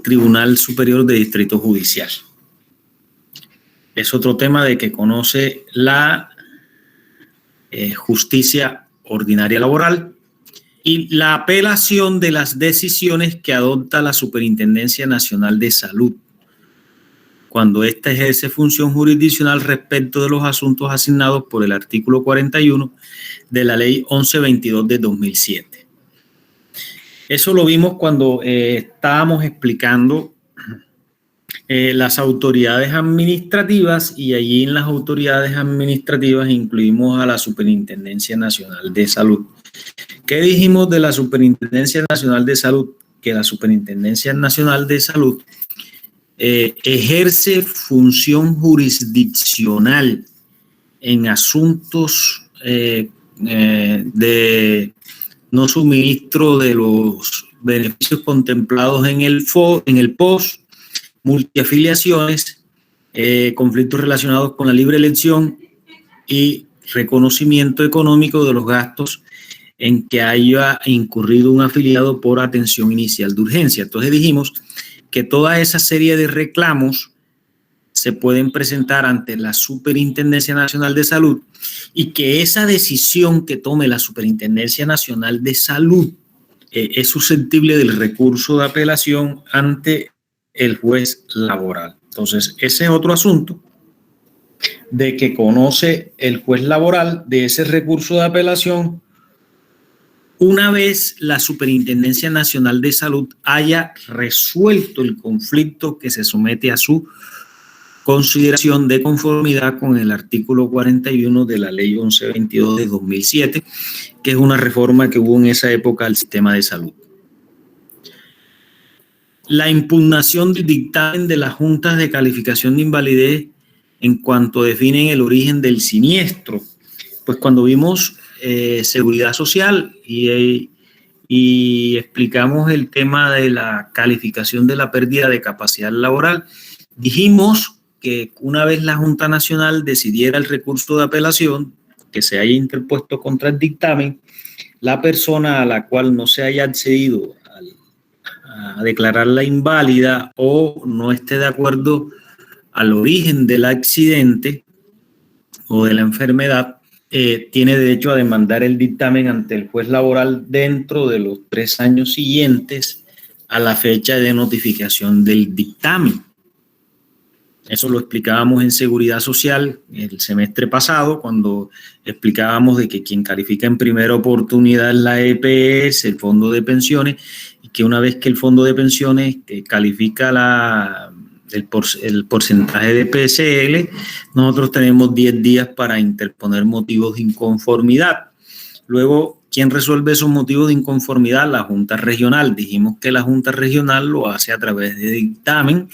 Tribunal Superior de Distrito Judicial. Es otro tema de que conoce la justicia ordinaria laboral y la apelación de las decisiones que adopta la Superintendencia Nacional de Salud cuando ésta ejerce función jurisdiccional respecto de los asuntos asignados por el artículo 41 de la Ley 1122 de 2007. Eso lo vimos cuando estábamos explicando las autoridades administrativas, y allí en las autoridades administrativas incluimos a la Superintendencia Nacional de Salud. ¿Qué dijimos de la Superintendencia Nacional de Salud? Que la Superintendencia Nacional de Salud ejerce función jurisdiccional en asuntos de no suministro de los beneficios contemplados en el POS, multiafiliaciones, conflictos relacionados con la libre elección y reconocimiento económico de los gastos en que haya incurrido un afiliado por atención inicial de urgencia. Entonces dijimos que toda esa serie de reclamos se pueden presentar ante la Superintendencia Nacional de Salud y que esa decisión que tome la Superintendencia Nacional de Salud es susceptible del recurso de apelación ante el juez laboral. Entonces, ese es otro asunto de que conoce el juez laboral de ese recurso de apelación una vez la Superintendencia Nacional de Salud haya resuelto el conflicto que se somete a su consideración de conformidad con el artículo 41 de la Ley 1122 de 2007, que es una reforma que hubo en esa época al sistema de salud. La impugnación del dictamen de las juntas de calificación de invalidez en cuanto definen el origen del siniestro. Pues cuando vimos seguridad social y explicamos el tema de la calificación de la pérdida de capacidad laboral, dijimos que una vez la Junta Nacional decidiera el recurso de apelación que se haya interpuesto contra el dictamen, la persona a la cual no se haya accedido a declararla inválida o no esté de acuerdo al origen del accidente o de la enfermedad, tiene derecho a demandar el dictamen ante el juez laboral dentro de los 3 años siguientes a la fecha de notificación del dictamen. Eso lo explicábamos en Seguridad Social el semestre pasado, cuando explicábamos de que quien califica en primera oportunidad es la EPS, el Fondo de Pensiones, y que una vez que el Fondo de Pensiones califica el porcentaje de PSL, nosotros tenemos 10 días para interponer motivos de inconformidad. Luego, ¿quién resuelve esos motivos de inconformidad? La Junta Regional. Dijimos que la Junta Regional lo hace a través de dictamen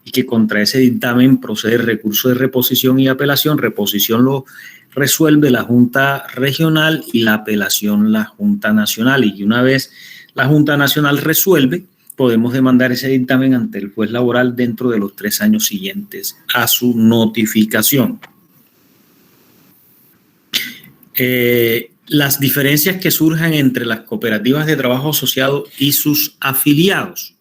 y que contra ese dictamen procede recurso de reposición y apelación. Reposición lo resuelve la Junta Regional y la apelación la Junta Nacional. Y una vez la Junta Nacional resuelve, podemos demandar ese dictamen ante el juez laboral dentro de los 3 años siguientes a su notificación. Las diferencias que surjan entre las cooperativas de trabajo asociado y sus afiliados.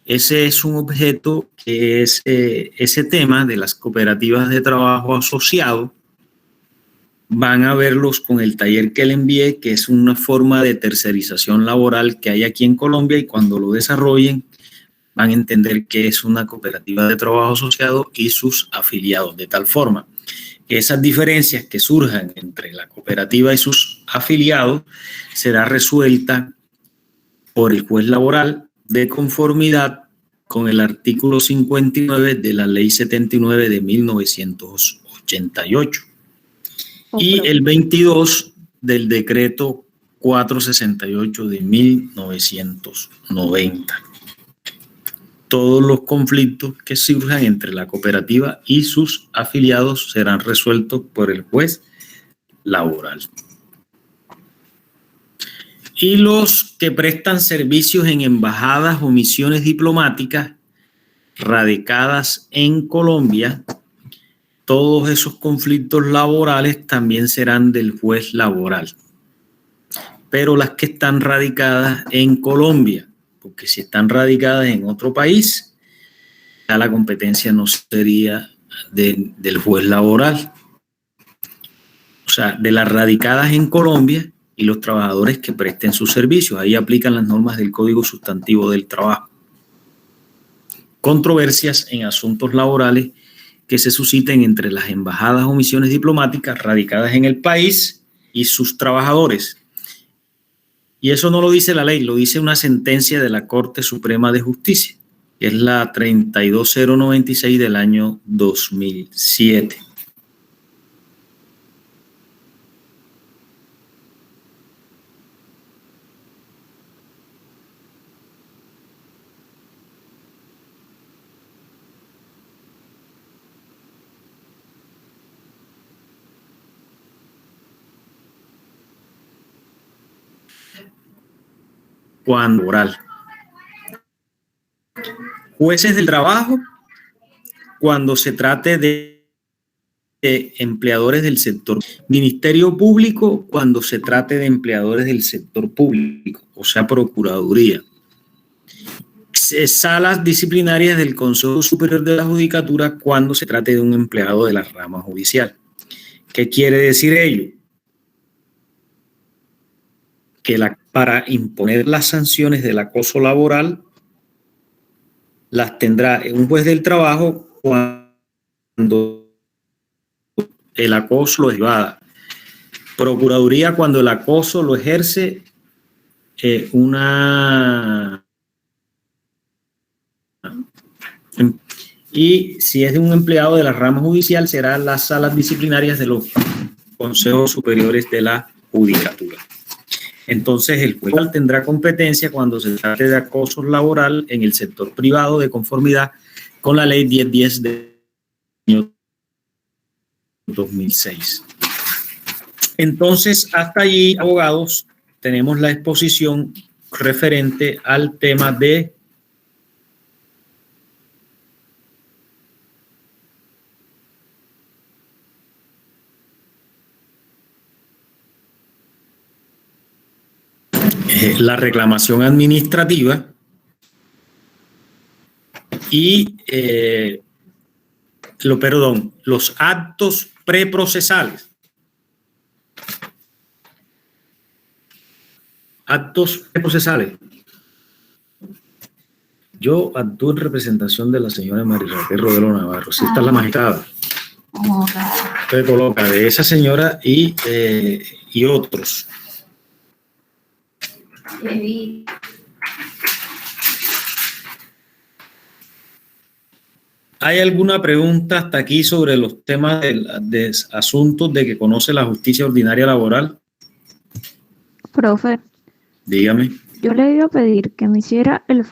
Ese es un objeto que es ese tema de las cooperativas de trabajo asociado van a verlos con el taller que le envié, que es una forma de tercerización laboral que hay aquí en Colombia, y cuando lo desarrollen van a entender que es una cooperativa de trabajo asociado y sus afiliados, de tal forma que esas diferencias que surjan entre la cooperativa y sus afiliados será resuelta por el juez laboral de conformidad con el artículo 59 de la Ley 79 de 1988 y el 22 del decreto 468 de 1990. Todos los conflictos que surjan entre la cooperativa y sus afiliados serán resueltos por el juez laboral. Y los que prestan servicios en embajadas o misiones diplomáticas radicadas en Colombia, todos esos conflictos laborales también serán del juez laboral. Pero las que están radicadas en Colombia, porque si están radicadas en otro país, ya la competencia no sería del juez laboral. O sea, de las radicadas en Colombia y los trabajadores que presten sus servicios. Ahí aplican las normas del Código Sustantivo del Trabajo. Controversias en asuntos laborales que se susciten entre las embajadas o misiones diplomáticas radicadas en el país y sus trabajadores. Y eso no lo dice la ley, lo dice una sentencia de la Corte Suprema de Justicia, que es la 32096 del año 2007. Cuando oral. Jueces del trabajo, cuando se trate de empleadores del sector. Ministerio Público, cuando se trate de empleadores del sector público, o sea, Procuraduría. Salas disciplinarias del Consejo Superior de la Judicatura, cuando se trate de un empleado de la rama judicial. ¿Qué quiere decir ello? Que para imponer las sanciones del acoso laboral las tendrá un juez del trabajo cuando el acoso lo evada. Procuraduría cuando el acoso lo ejerce y si es de un empleado de la rama judicial serán las salas disciplinarias de los consejos superiores de la judicatura. Entonces, el juez tendrá competencia cuando se trate de acoso laboral en el sector privado de conformidad con la Ley 1010 de 2006. Entonces, hasta allí, abogados, tenemos la exposición referente al tema de la reclamación administrativa y los actos preprocesales. Actos preprocesales. Yo actúo en representación de la señora María Raquel Rodero Navarro. Si está la magistrada. Usted coloca de esa señora y otros. ¿Hay alguna pregunta hasta aquí sobre los temas de asuntos de que conoce la justicia ordinaria laboral? Profe. Dígame. Yo le iba a pedir que me hiciera el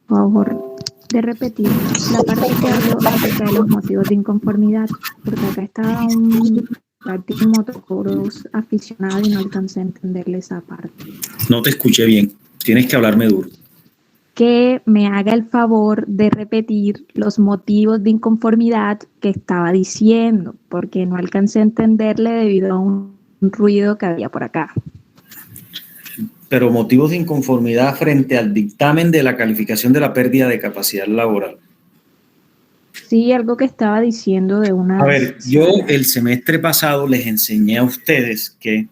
favor de repetir la parte que habló acerca de los motivos de inconformidad, porque acá estaba un motocoros aficionado y no alcancé a entenderle esa parte. No te escuché bien. Tienes que hablarme duro. Que me haga el favor de repetir los motivos de inconformidad que estaba diciendo, porque no alcancé a entenderle debido a un ruido que había por acá. Pero motivos de inconformidad frente al dictamen de la calificación de la pérdida de capacidad laboral. Sí, algo que estaba diciendo de una... A ver, yo el semestre pasado les enseñé a ustedes que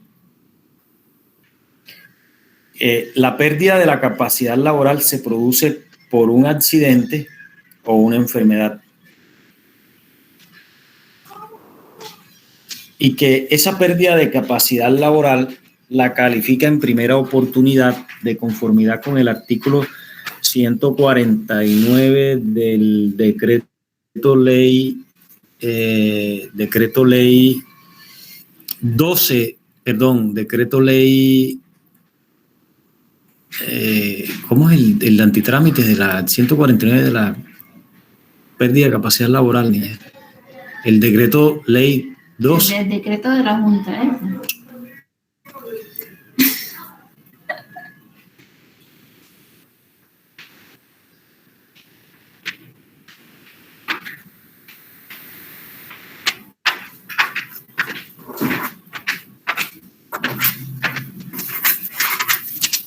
la pérdida de la capacidad laboral se produce por un accidente o una enfermedad. Y que esa pérdida de capacidad laboral la califica en primera oportunidad de conformidad con el artículo 149 del decreto ley 12, perdón, decreto ley, ¿cómo es el antitrámite de la 149 de la pérdida de capacidad laboral? El decreto ley 12. El decreto de la Junta, ¿eh?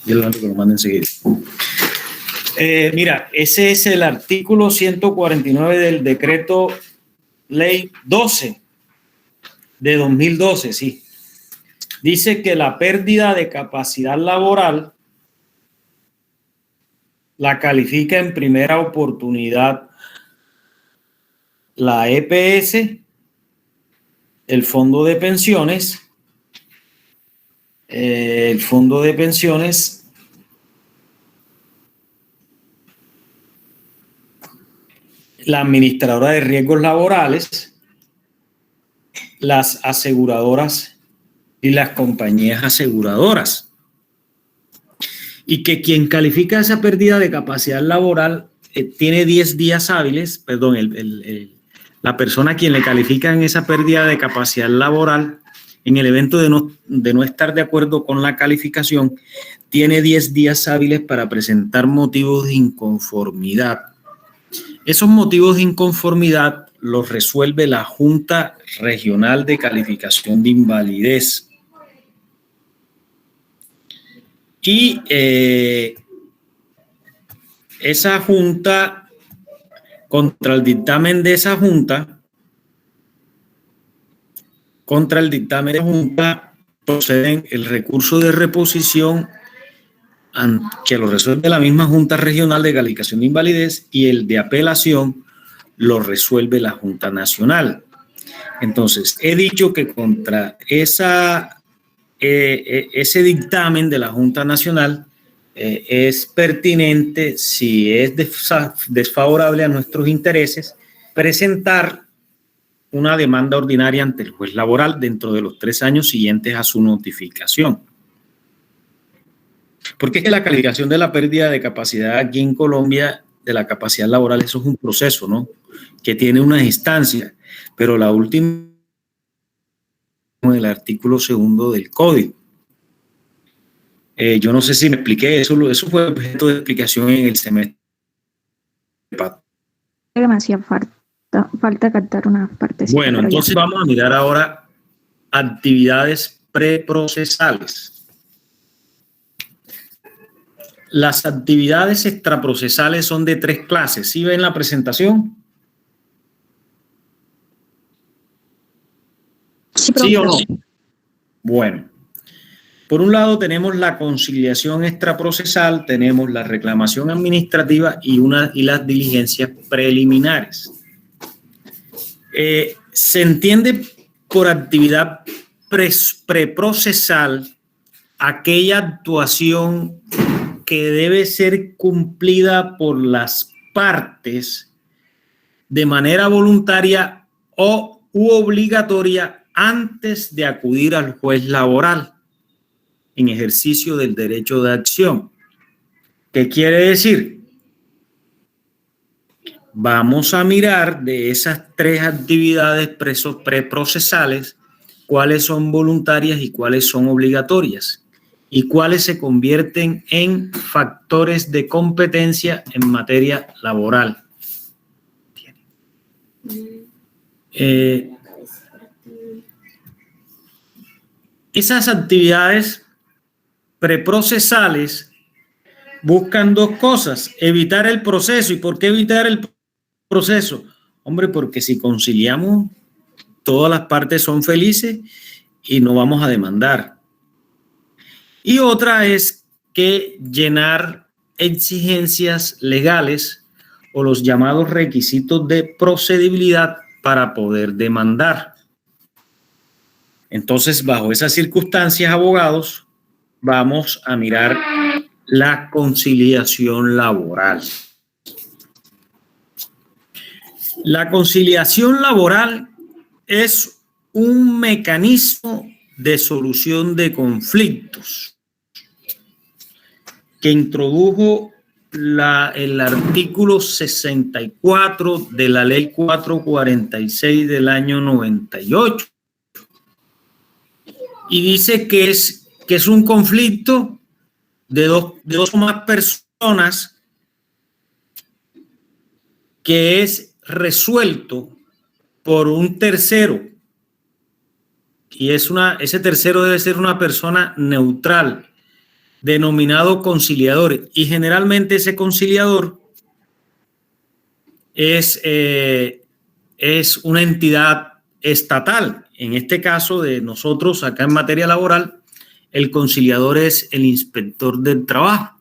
Yo lo que lo manden enseguida. Mira, ese es el artículo 149 del decreto ley 12 de 2012, sí. Dice que la pérdida de capacidad laboral la califica en primera oportunidad la EPS, el fondo de pensiones, la administradora de riesgos laborales, las aseguradoras y las compañías aseguradoras. Y que quien califica esa pérdida de capacidad laboral tiene 10 días hábiles, perdón, la persona a quien le califican esa pérdida de capacidad laboral en el evento de no estar de acuerdo con la calificación, tiene 10 días hábiles para presentar motivos de inconformidad. Esos motivos de inconformidad los resuelve la Junta Regional de Calificación de Invalidez. Y esa junta, contra el dictamen de esa junta, proceden el recurso de reposición que lo resuelve la misma Junta Regional de Calificación de Invalidez y el de apelación lo resuelve la Junta Nacional. Entonces, he dicho que contra ese dictamen de la Junta Nacional es pertinente, si es desfavorable a nuestros intereses, presentar una demanda ordinaria ante el juez laboral dentro de los 3 años siguientes a su notificación. Porque es que la calificación de la pérdida de capacidad aquí en Colombia, de la capacidad laboral, eso es un proceso, ¿no? Que tiene unas instancias, pero la última en el artículo 2 del Código. Yo no sé si me expliqué, eso fue objeto de explicación en el semestre. Que me hacía falta captar una parte. Bueno, entonces vamos a mirar ahora actividades preprocesales. Las actividades extraprocesales son de 3 clases. ¿Sí ven la presentación? ¿Sí o no? Bueno, por un lado tenemos la conciliación extraprocesal, tenemos la reclamación administrativa y las diligencias preliminares. Se entiende por actividad preprocesal aquella actuación que debe ser cumplida por las partes de manera voluntaria u obligatoria antes de acudir al juez laboral en ejercicio del derecho de acción. ¿Qué quiere decir? Vamos a mirar de esas 3 actividades preprocesales cuáles son voluntarias y cuáles son obligatorias y cuáles se convierten en factores de competencia en materia laboral. Esas actividades preprocesales buscan 2 cosas: evitar el proceso. ¿Y por qué evitar el proceso? Hombre, porque si conciliamos, todas las partes son felices y no vamos a demandar. Y otra es que llenar exigencias legales o los llamados requisitos de procedibilidad para poder demandar. Entonces, bajo esas circunstancias, abogados, vamos a mirar la conciliación laboral. La conciliación laboral es un mecanismo de solución de conflictos que introdujo el artículo 64 de la Ley 446 del año 98. Y dice que es un conflicto de dos o más personas que es resuelto por un tercero. Y ese tercero debe ser una persona neutral, denominado conciliador. Y generalmente ese conciliador es una entidad estatal. En este caso de nosotros, acá en materia laboral, el conciliador es el inspector del trabajo,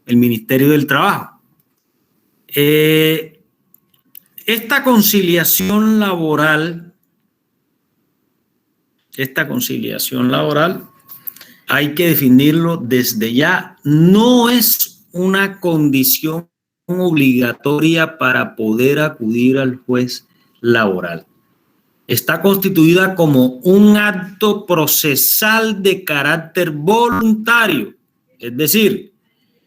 el Ministerio del Trabajo. Esta conciliación laboral, hay que definirlo desde ya, no es una condición obligatoria para poder acudir al juez laboral. Está constituida como un acto procesal de carácter voluntario. Es decir,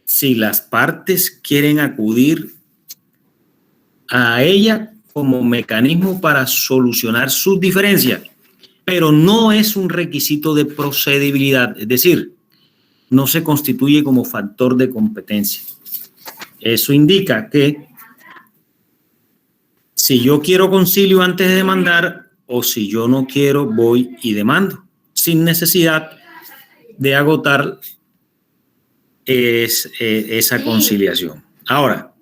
si las partes quieren acudir a ella como mecanismo para solucionar sus diferencias, pero no es un requisito de procedibilidad, es decir, no se constituye como factor de competencia. Eso indica que si yo quiero concilio antes de demandar, o si yo no quiero, voy y demando, sin necesidad de agotar esa conciliación. Ahora,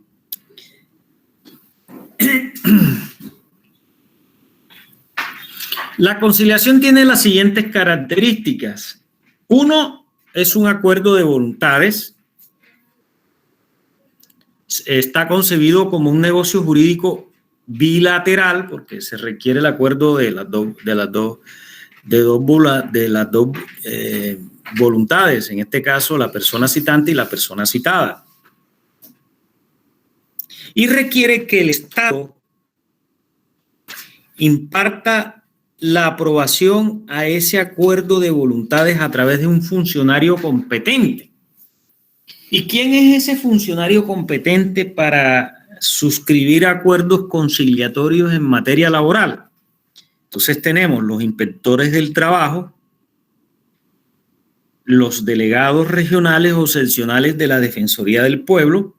la conciliación tiene las siguientes características. Uno, es un acuerdo de voluntades. Está concebido como un negocio jurídico bilateral, porque se requiere el acuerdo de las dos voluntades, en este caso la persona citante y la persona citada. Y requiere que el Estado imparta la aprobación a ese acuerdo de voluntades a través de un funcionario competente. ¿Y quién es ese funcionario competente para suscribir acuerdos conciliatorios en materia laboral? Entonces tenemos los inspectores del trabajo, los delegados regionales o seccionales de la Defensoría del Pueblo,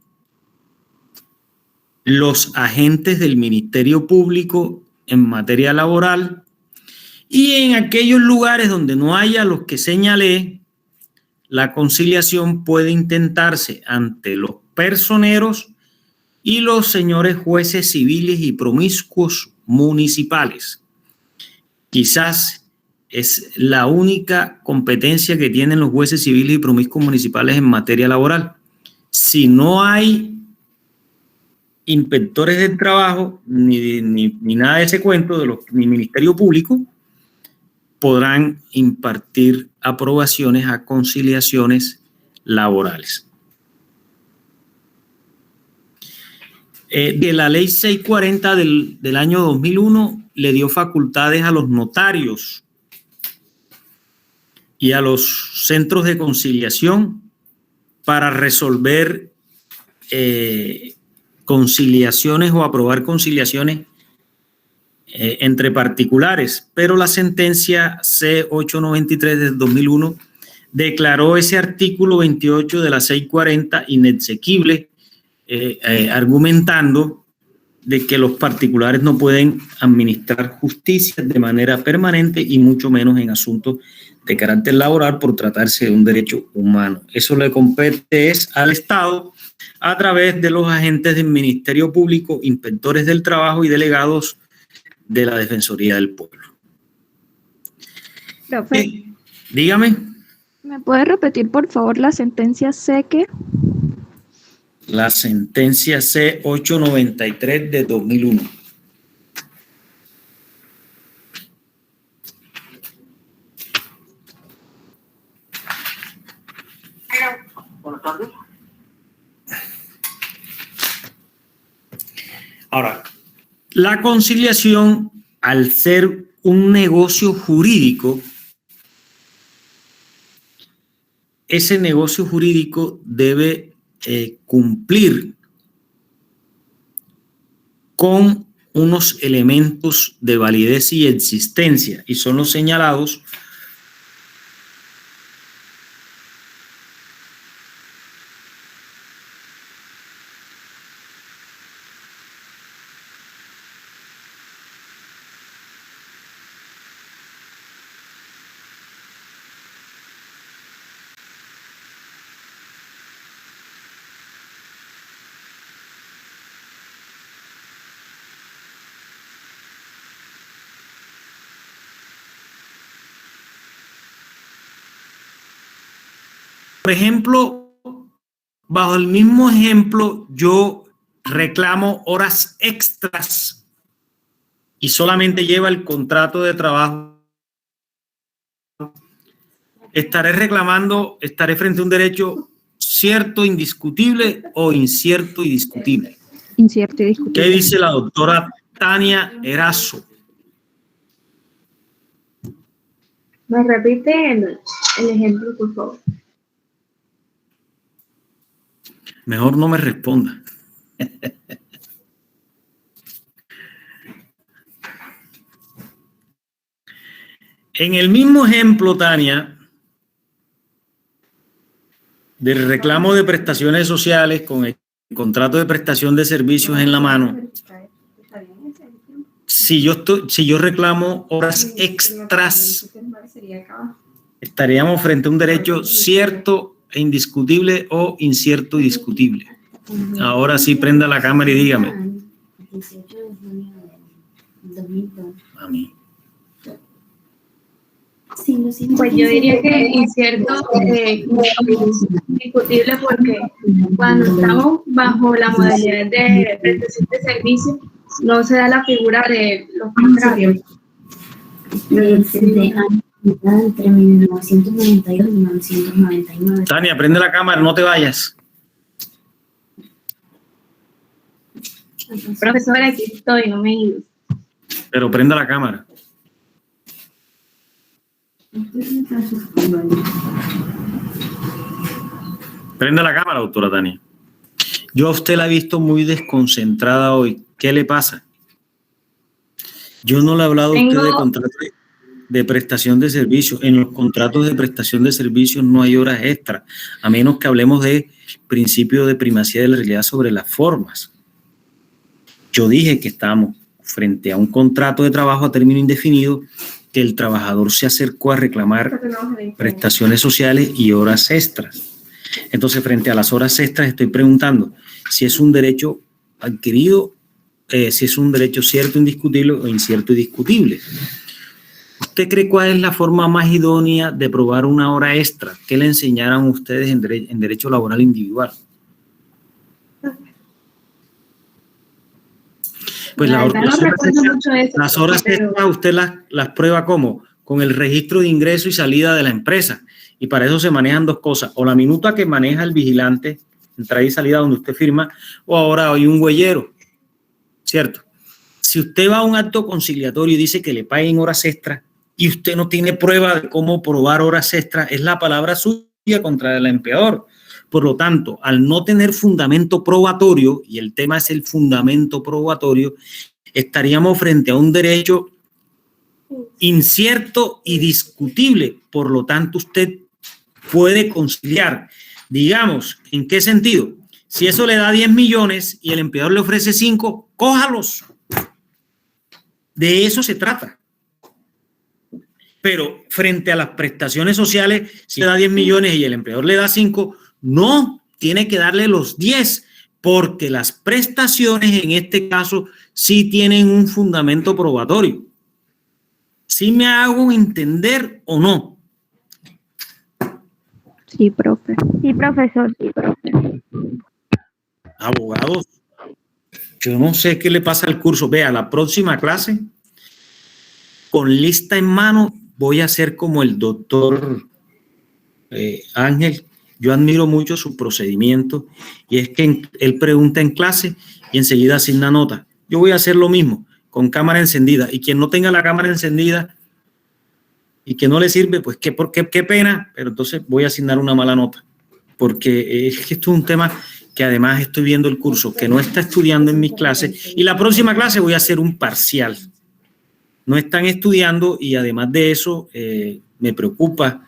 los agentes del Ministerio Público en materia laboral, y en aquellos lugares donde no haya los que señalé, la conciliación puede intentarse ante los personeros y los señores jueces civiles y promiscuos municipales. Quizás es la única competencia que tienen los jueces civiles y promiscuos municipales en materia laboral. Si no hay inspectores del trabajo ni nada de ese cuento, ni Ministerio Público, podrán impartir aprobaciones a conciliaciones laborales. De la ley 640 del año 2001 le dio facultades a los notarios y a los centros de conciliación para resolver conciliaciones o aprobar conciliaciones entre particulares, pero la sentencia C893 del 2001 declaró ese artículo 28 de la 640 inexequible, argumentando de que los particulares no pueden administrar justicia de manera permanente y mucho menos en asuntos de carácter laboral por tratarse de un derecho humano. Eso le compete al Estado a través de los agentes del Ministerio Público, inspectores del trabajo y delegados de la Defensoría del Pueblo. Profe, Dígame. ¿me puede repetir por favor la sentencia C que? La sentencia C893 de 2001. Buenas tardes. Ahora, la conciliación, al ser un negocio jurídico, ese negocio jurídico debe cumplir con unos elementos de validez y existencia, y son los señalados por ejemplo, bajo el mismo ejemplo, yo reclamo horas extras y solamente lleva el contrato de trabajo. Estaré frente a un derecho cierto, indiscutible o incierto y discutible. Incierto y discutible. ¿Qué dice la doctora Tania Erazo? ¿Me repite el ejemplo, por favor? Mejor no me responda. En el mismo ejemplo, Tania, del reclamo de prestaciones sociales con el contrato de prestación de servicios en la mano, si yo reclamo horas extras, estaríamos frente a un derecho cierto e indiscutible o incierto y discutible. Ahora sí, prenda la cámara y dígame. 18 de junio de 2002. A mí. Pues yo diría que incierto, discutible, porque cuando estamos bajo la modalidad de prestación de servicio, no se da la figura de los contrarios. Entre 1992 y 1999. Tania, prende la cámara, no te vayas. Profesora, aquí estoy, no me he ido. Pero prenda la cámara. Prenda la cámara, doctora Tania. Yo a usted la he visto muy desconcentrada hoy. ¿Qué le pasa? Yo no le he hablado a usted de contrato de prestación de servicios. En los contratos de prestación de servicios no hay horas extras, a menos que hablemos de principio de primacía de la realidad sobre las formas. Yo dije que estábamos frente a un contrato de trabajo a término indefinido, que el trabajador se acercó a reclamar prestaciones sociales y horas extras. Entonces, frente a las horas extras, estoy preguntando si es un derecho adquirido, si es un derecho cierto, indiscutible o incierto y discutible. ¿Usted cree cuál es la forma más idónea de probar una hora extra? ¿Qué le enseñaron ustedes en derecho laboral individual? Pues las horas extras usted las prueba ¿cómo? Con el registro de ingreso y salida de la empresa. Y para eso se manejan dos cosas. O la minuta que maneja el vigilante, entrada y salida donde usted firma, o ahora hay un huellero, ¿cierto? Si usted va a un acto conciliatorio y dice que le paguen horas extras y usted no tiene prueba de cómo probar horas extras, es la palabra suya contra el empleador. Por lo tanto, al no tener fundamento probatorio, y el tema es el fundamento probatorio, estaríamos frente a un derecho incierto y discutible. Por lo tanto, usted puede conciliar. Digamos, ¿en qué sentido? Si eso le da 10 millones y el empleador le ofrece 5, cójalos. De eso se trata. Pero frente a las prestaciones sociales, si le da 10 millones y el empleador le da 5, no, tiene que darle los 10, porque las prestaciones en este caso sí tienen un fundamento probatorio. ¿Sí me hago entender o no? Sí, profe. Sí, profesor. Sí, profe. Abogados, yo no sé qué le pasa al curso. Vea, la próxima clase, con lista en mano, voy a hacer como el doctor Ángel. Yo admiro mucho su procedimiento y es que él pregunta en clase y enseguida asigna nota. Yo voy a hacer lo mismo, con cámara encendida, y quien no tenga la cámara encendida y que no le sirve, pues qué pena, pero entonces voy a asignar una mala nota, porque es que esto es un tema que además estoy viendo el curso que no está estudiando en mis clases, y la próxima clase voy a hacer un parcial. No están estudiando y además de eso me preocupa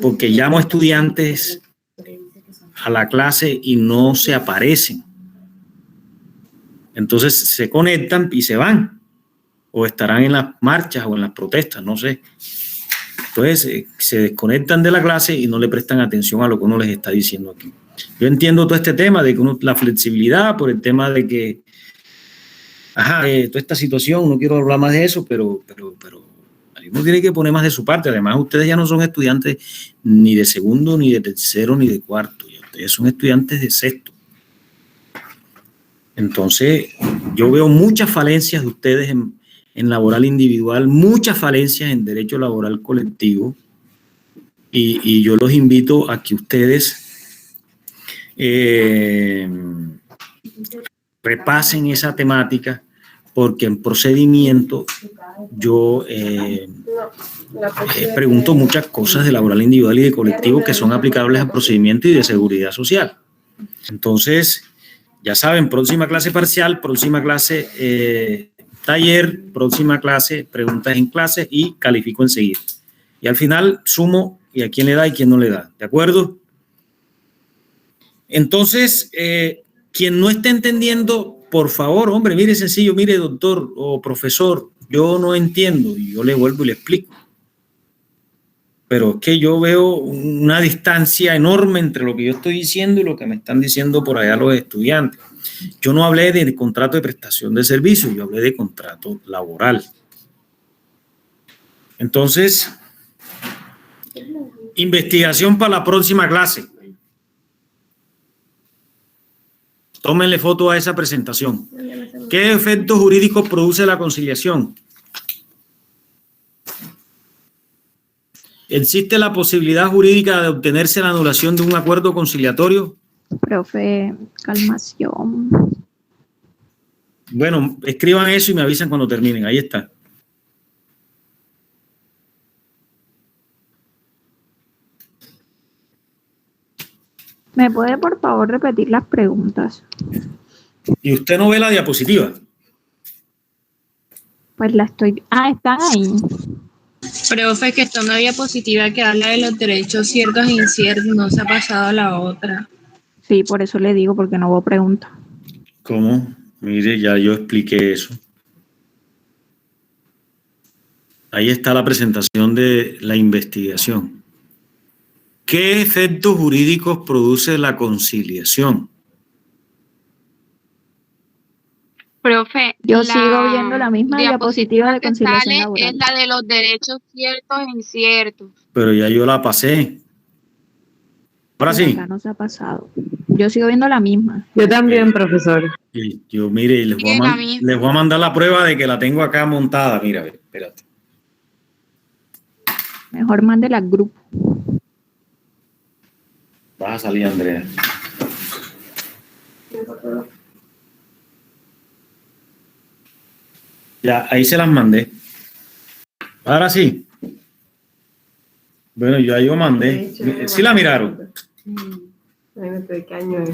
porque llamo estudiantes a la clase y no se aparecen. Entonces se conectan y se van, o estarán en las marchas o en las protestas, no sé. Entonces se desconectan de la clase y no le prestan atención a lo que uno les está diciendo aquí. Yo entiendo todo este tema de que la flexibilidad, por el tema de que, toda esta situación, no quiero hablar más de eso, pero uno tiene que poner más de su parte. Además, ustedes ya no son estudiantes ni de segundo, ni de tercero, ni de cuarto. Ya ustedes son estudiantes de sexto. Entonces, yo veo muchas falencias de ustedes en laboral individual, muchas falencias en derecho laboral colectivo, y yo los invito a que ustedes repasen esa temática, porque en procedimiento yo pregunto muchas cosas de laboral individual y de colectivo que son aplicables al procedimiento y de seguridad social. Entonces, ya saben, próxima clase parcial, próxima clase taller, próxima clase preguntas en clase y califico enseguida. Y al final sumo y a quién le da y quién no le da. ¿De acuerdo? Entonces, quien no esté entendiendo, por favor, hombre, mire sencillo, mire doctor o profesor, yo no entiendo, y yo le vuelvo y le explico. Pero es que yo veo una distancia enorme entre lo que yo estoy diciendo y lo que me están diciendo por allá los estudiantes. Yo no hablé de contrato de prestación de servicio, yo hablé de contrato laboral. Entonces, investigación para la próxima clase. Tómenle foto a esa presentación. ¿Qué efectos jurídicos produce la conciliación? ¿Existe la posibilidad jurídica de obtenerse la anulación de un acuerdo conciliatorio? Profe, calmación. Bueno, escriban eso y me avisan cuando terminen. Ahí está. ¿Me puede, por favor, repetir las preguntas? ¿Y usted no ve la diapositiva? Pues la estoy... están ahí. Profe, que está una diapositiva que habla de los derechos ciertos e inciertos, no se ha pasado a la otra. Sí, por eso le digo, porque no hubo pregunta. ¿Cómo? Mire, ya yo expliqué eso. Ahí está la presentación de la investigación. ¿Qué efectos jurídicos produce la conciliación? Profe, yo sigo viendo la misma diapositiva de conciliación sale laboral. Es la de los derechos ciertos e inciertos. Pero ya yo la pasé. Ahora sí. Acá no se ha pasado. Yo sigo viendo la misma. Yo también, profesor. Yo, mire, les voy a mandar la prueba de que la tengo acá montada. Mira, a ver, espérate. Mejor mándela al grupo. Vas a salir, Andrea. Ya, ahí se las mandé. Ahora sí. Bueno, yo mandé. ¿Sí la miraron?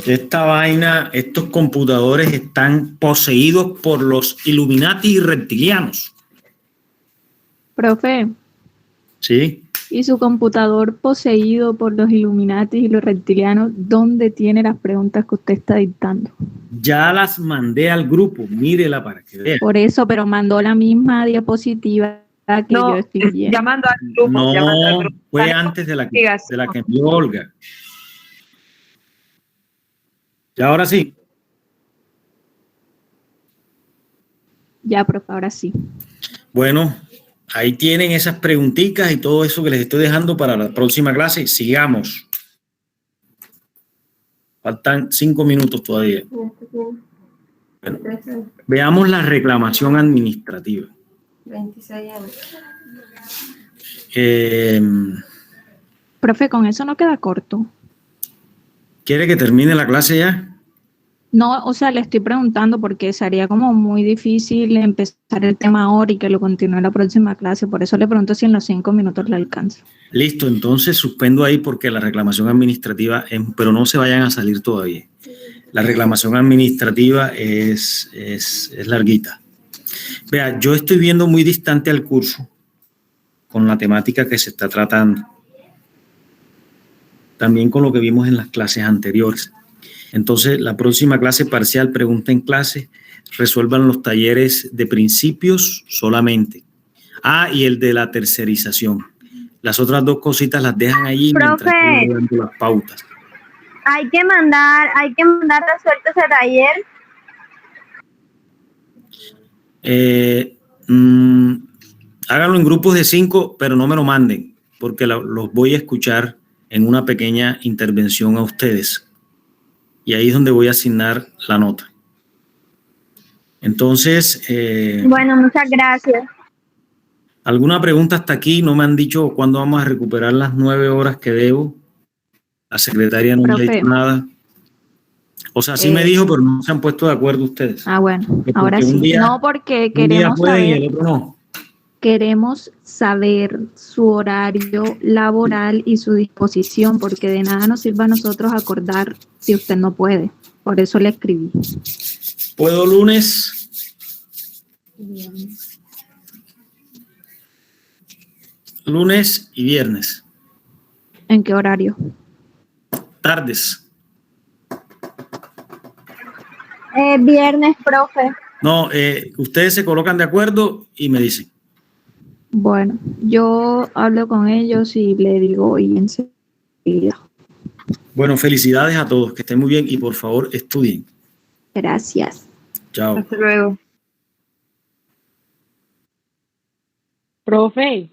Esta vaina, estos computadores están poseídos por los Illuminati y reptilianos. Profe. Sí. ¿Y su computador poseído por los Illuminati y los reptilianos, dónde tiene las preguntas que usted está dictando? Ya las mandé al grupo, mírela para que vea. Por eso, pero mandó la misma diapositiva que yo estoy viendo. Ya mandó al grupo. No, fue antes de la que envió Olga. Y ahora sí. Ya, profe, ahora sí. Bueno, ahí tienen esas preguntitas y todo eso que les estoy dejando para la próxima clase. Sigamos. Faltan 5 minutos todavía. Bueno, veamos la reclamación administrativa. 26 años. Profe, con eso no queda corto. ¿Quiere que termine la clase ya? No, o sea, le estoy preguntando porque sería como muy difícil empezar el tema ahora y que lo continúe en la próxima clase. Por eso le pregunto si en los 5 minutos le alcanza. Listo, entonces suspendo ahí porque la reclamación administrativa, pero no se vayan a salir todavía. La reclamación administrativa es larguita. Vea, yo estoy viendo muy distante al curso con la temática que se está tratando. También con lo que vimos en las clases anteriores. Entonces, la próxima clase parcial, pregunta en clase, resuelvan los talleres de principios solamente. Ah, y el de la tercerización. Las otras 2 cositas las dejan allí mientras estoy dando las pautas. Hay que mandar resuelto ese taller. Háganlo en grupos de 5, pero no me lo manden, porque los voy a escuchar en una pequeña intervención a ustedes. Y ahí es donde voy a asignar la nota. Entonces... Bueno, muchas gracias. ¿Alguna pregunta hasta aquí? No me han dicho cuándo vamos a recuperar las 9 horas que debo. La secretaria no me ha dicho nada. O sea, sí me dijo, pero no se han puesto de acuerdo ustedes. Ah, bueno, Porque ahora sí. día, no, porque un día queremos pueden y saber... el otro no. Queremos saber su horario laboral y su disposición, porque de nada nos sirve a nosotros acordar si usted no puede. Por eso le escribí. ¿Puedo lunes? Lunes y viernes. ¿En qué horario? Tardes. Viernes, profe. No, ustedes se colocan de acuerdo y me dicen. Bueno, yo hablo con ellos y le digo y enseguida. Bueno, felicidades a todos, que estén muy bien y por favor estudien. Gracias. Chao. Hasta luego. Profe.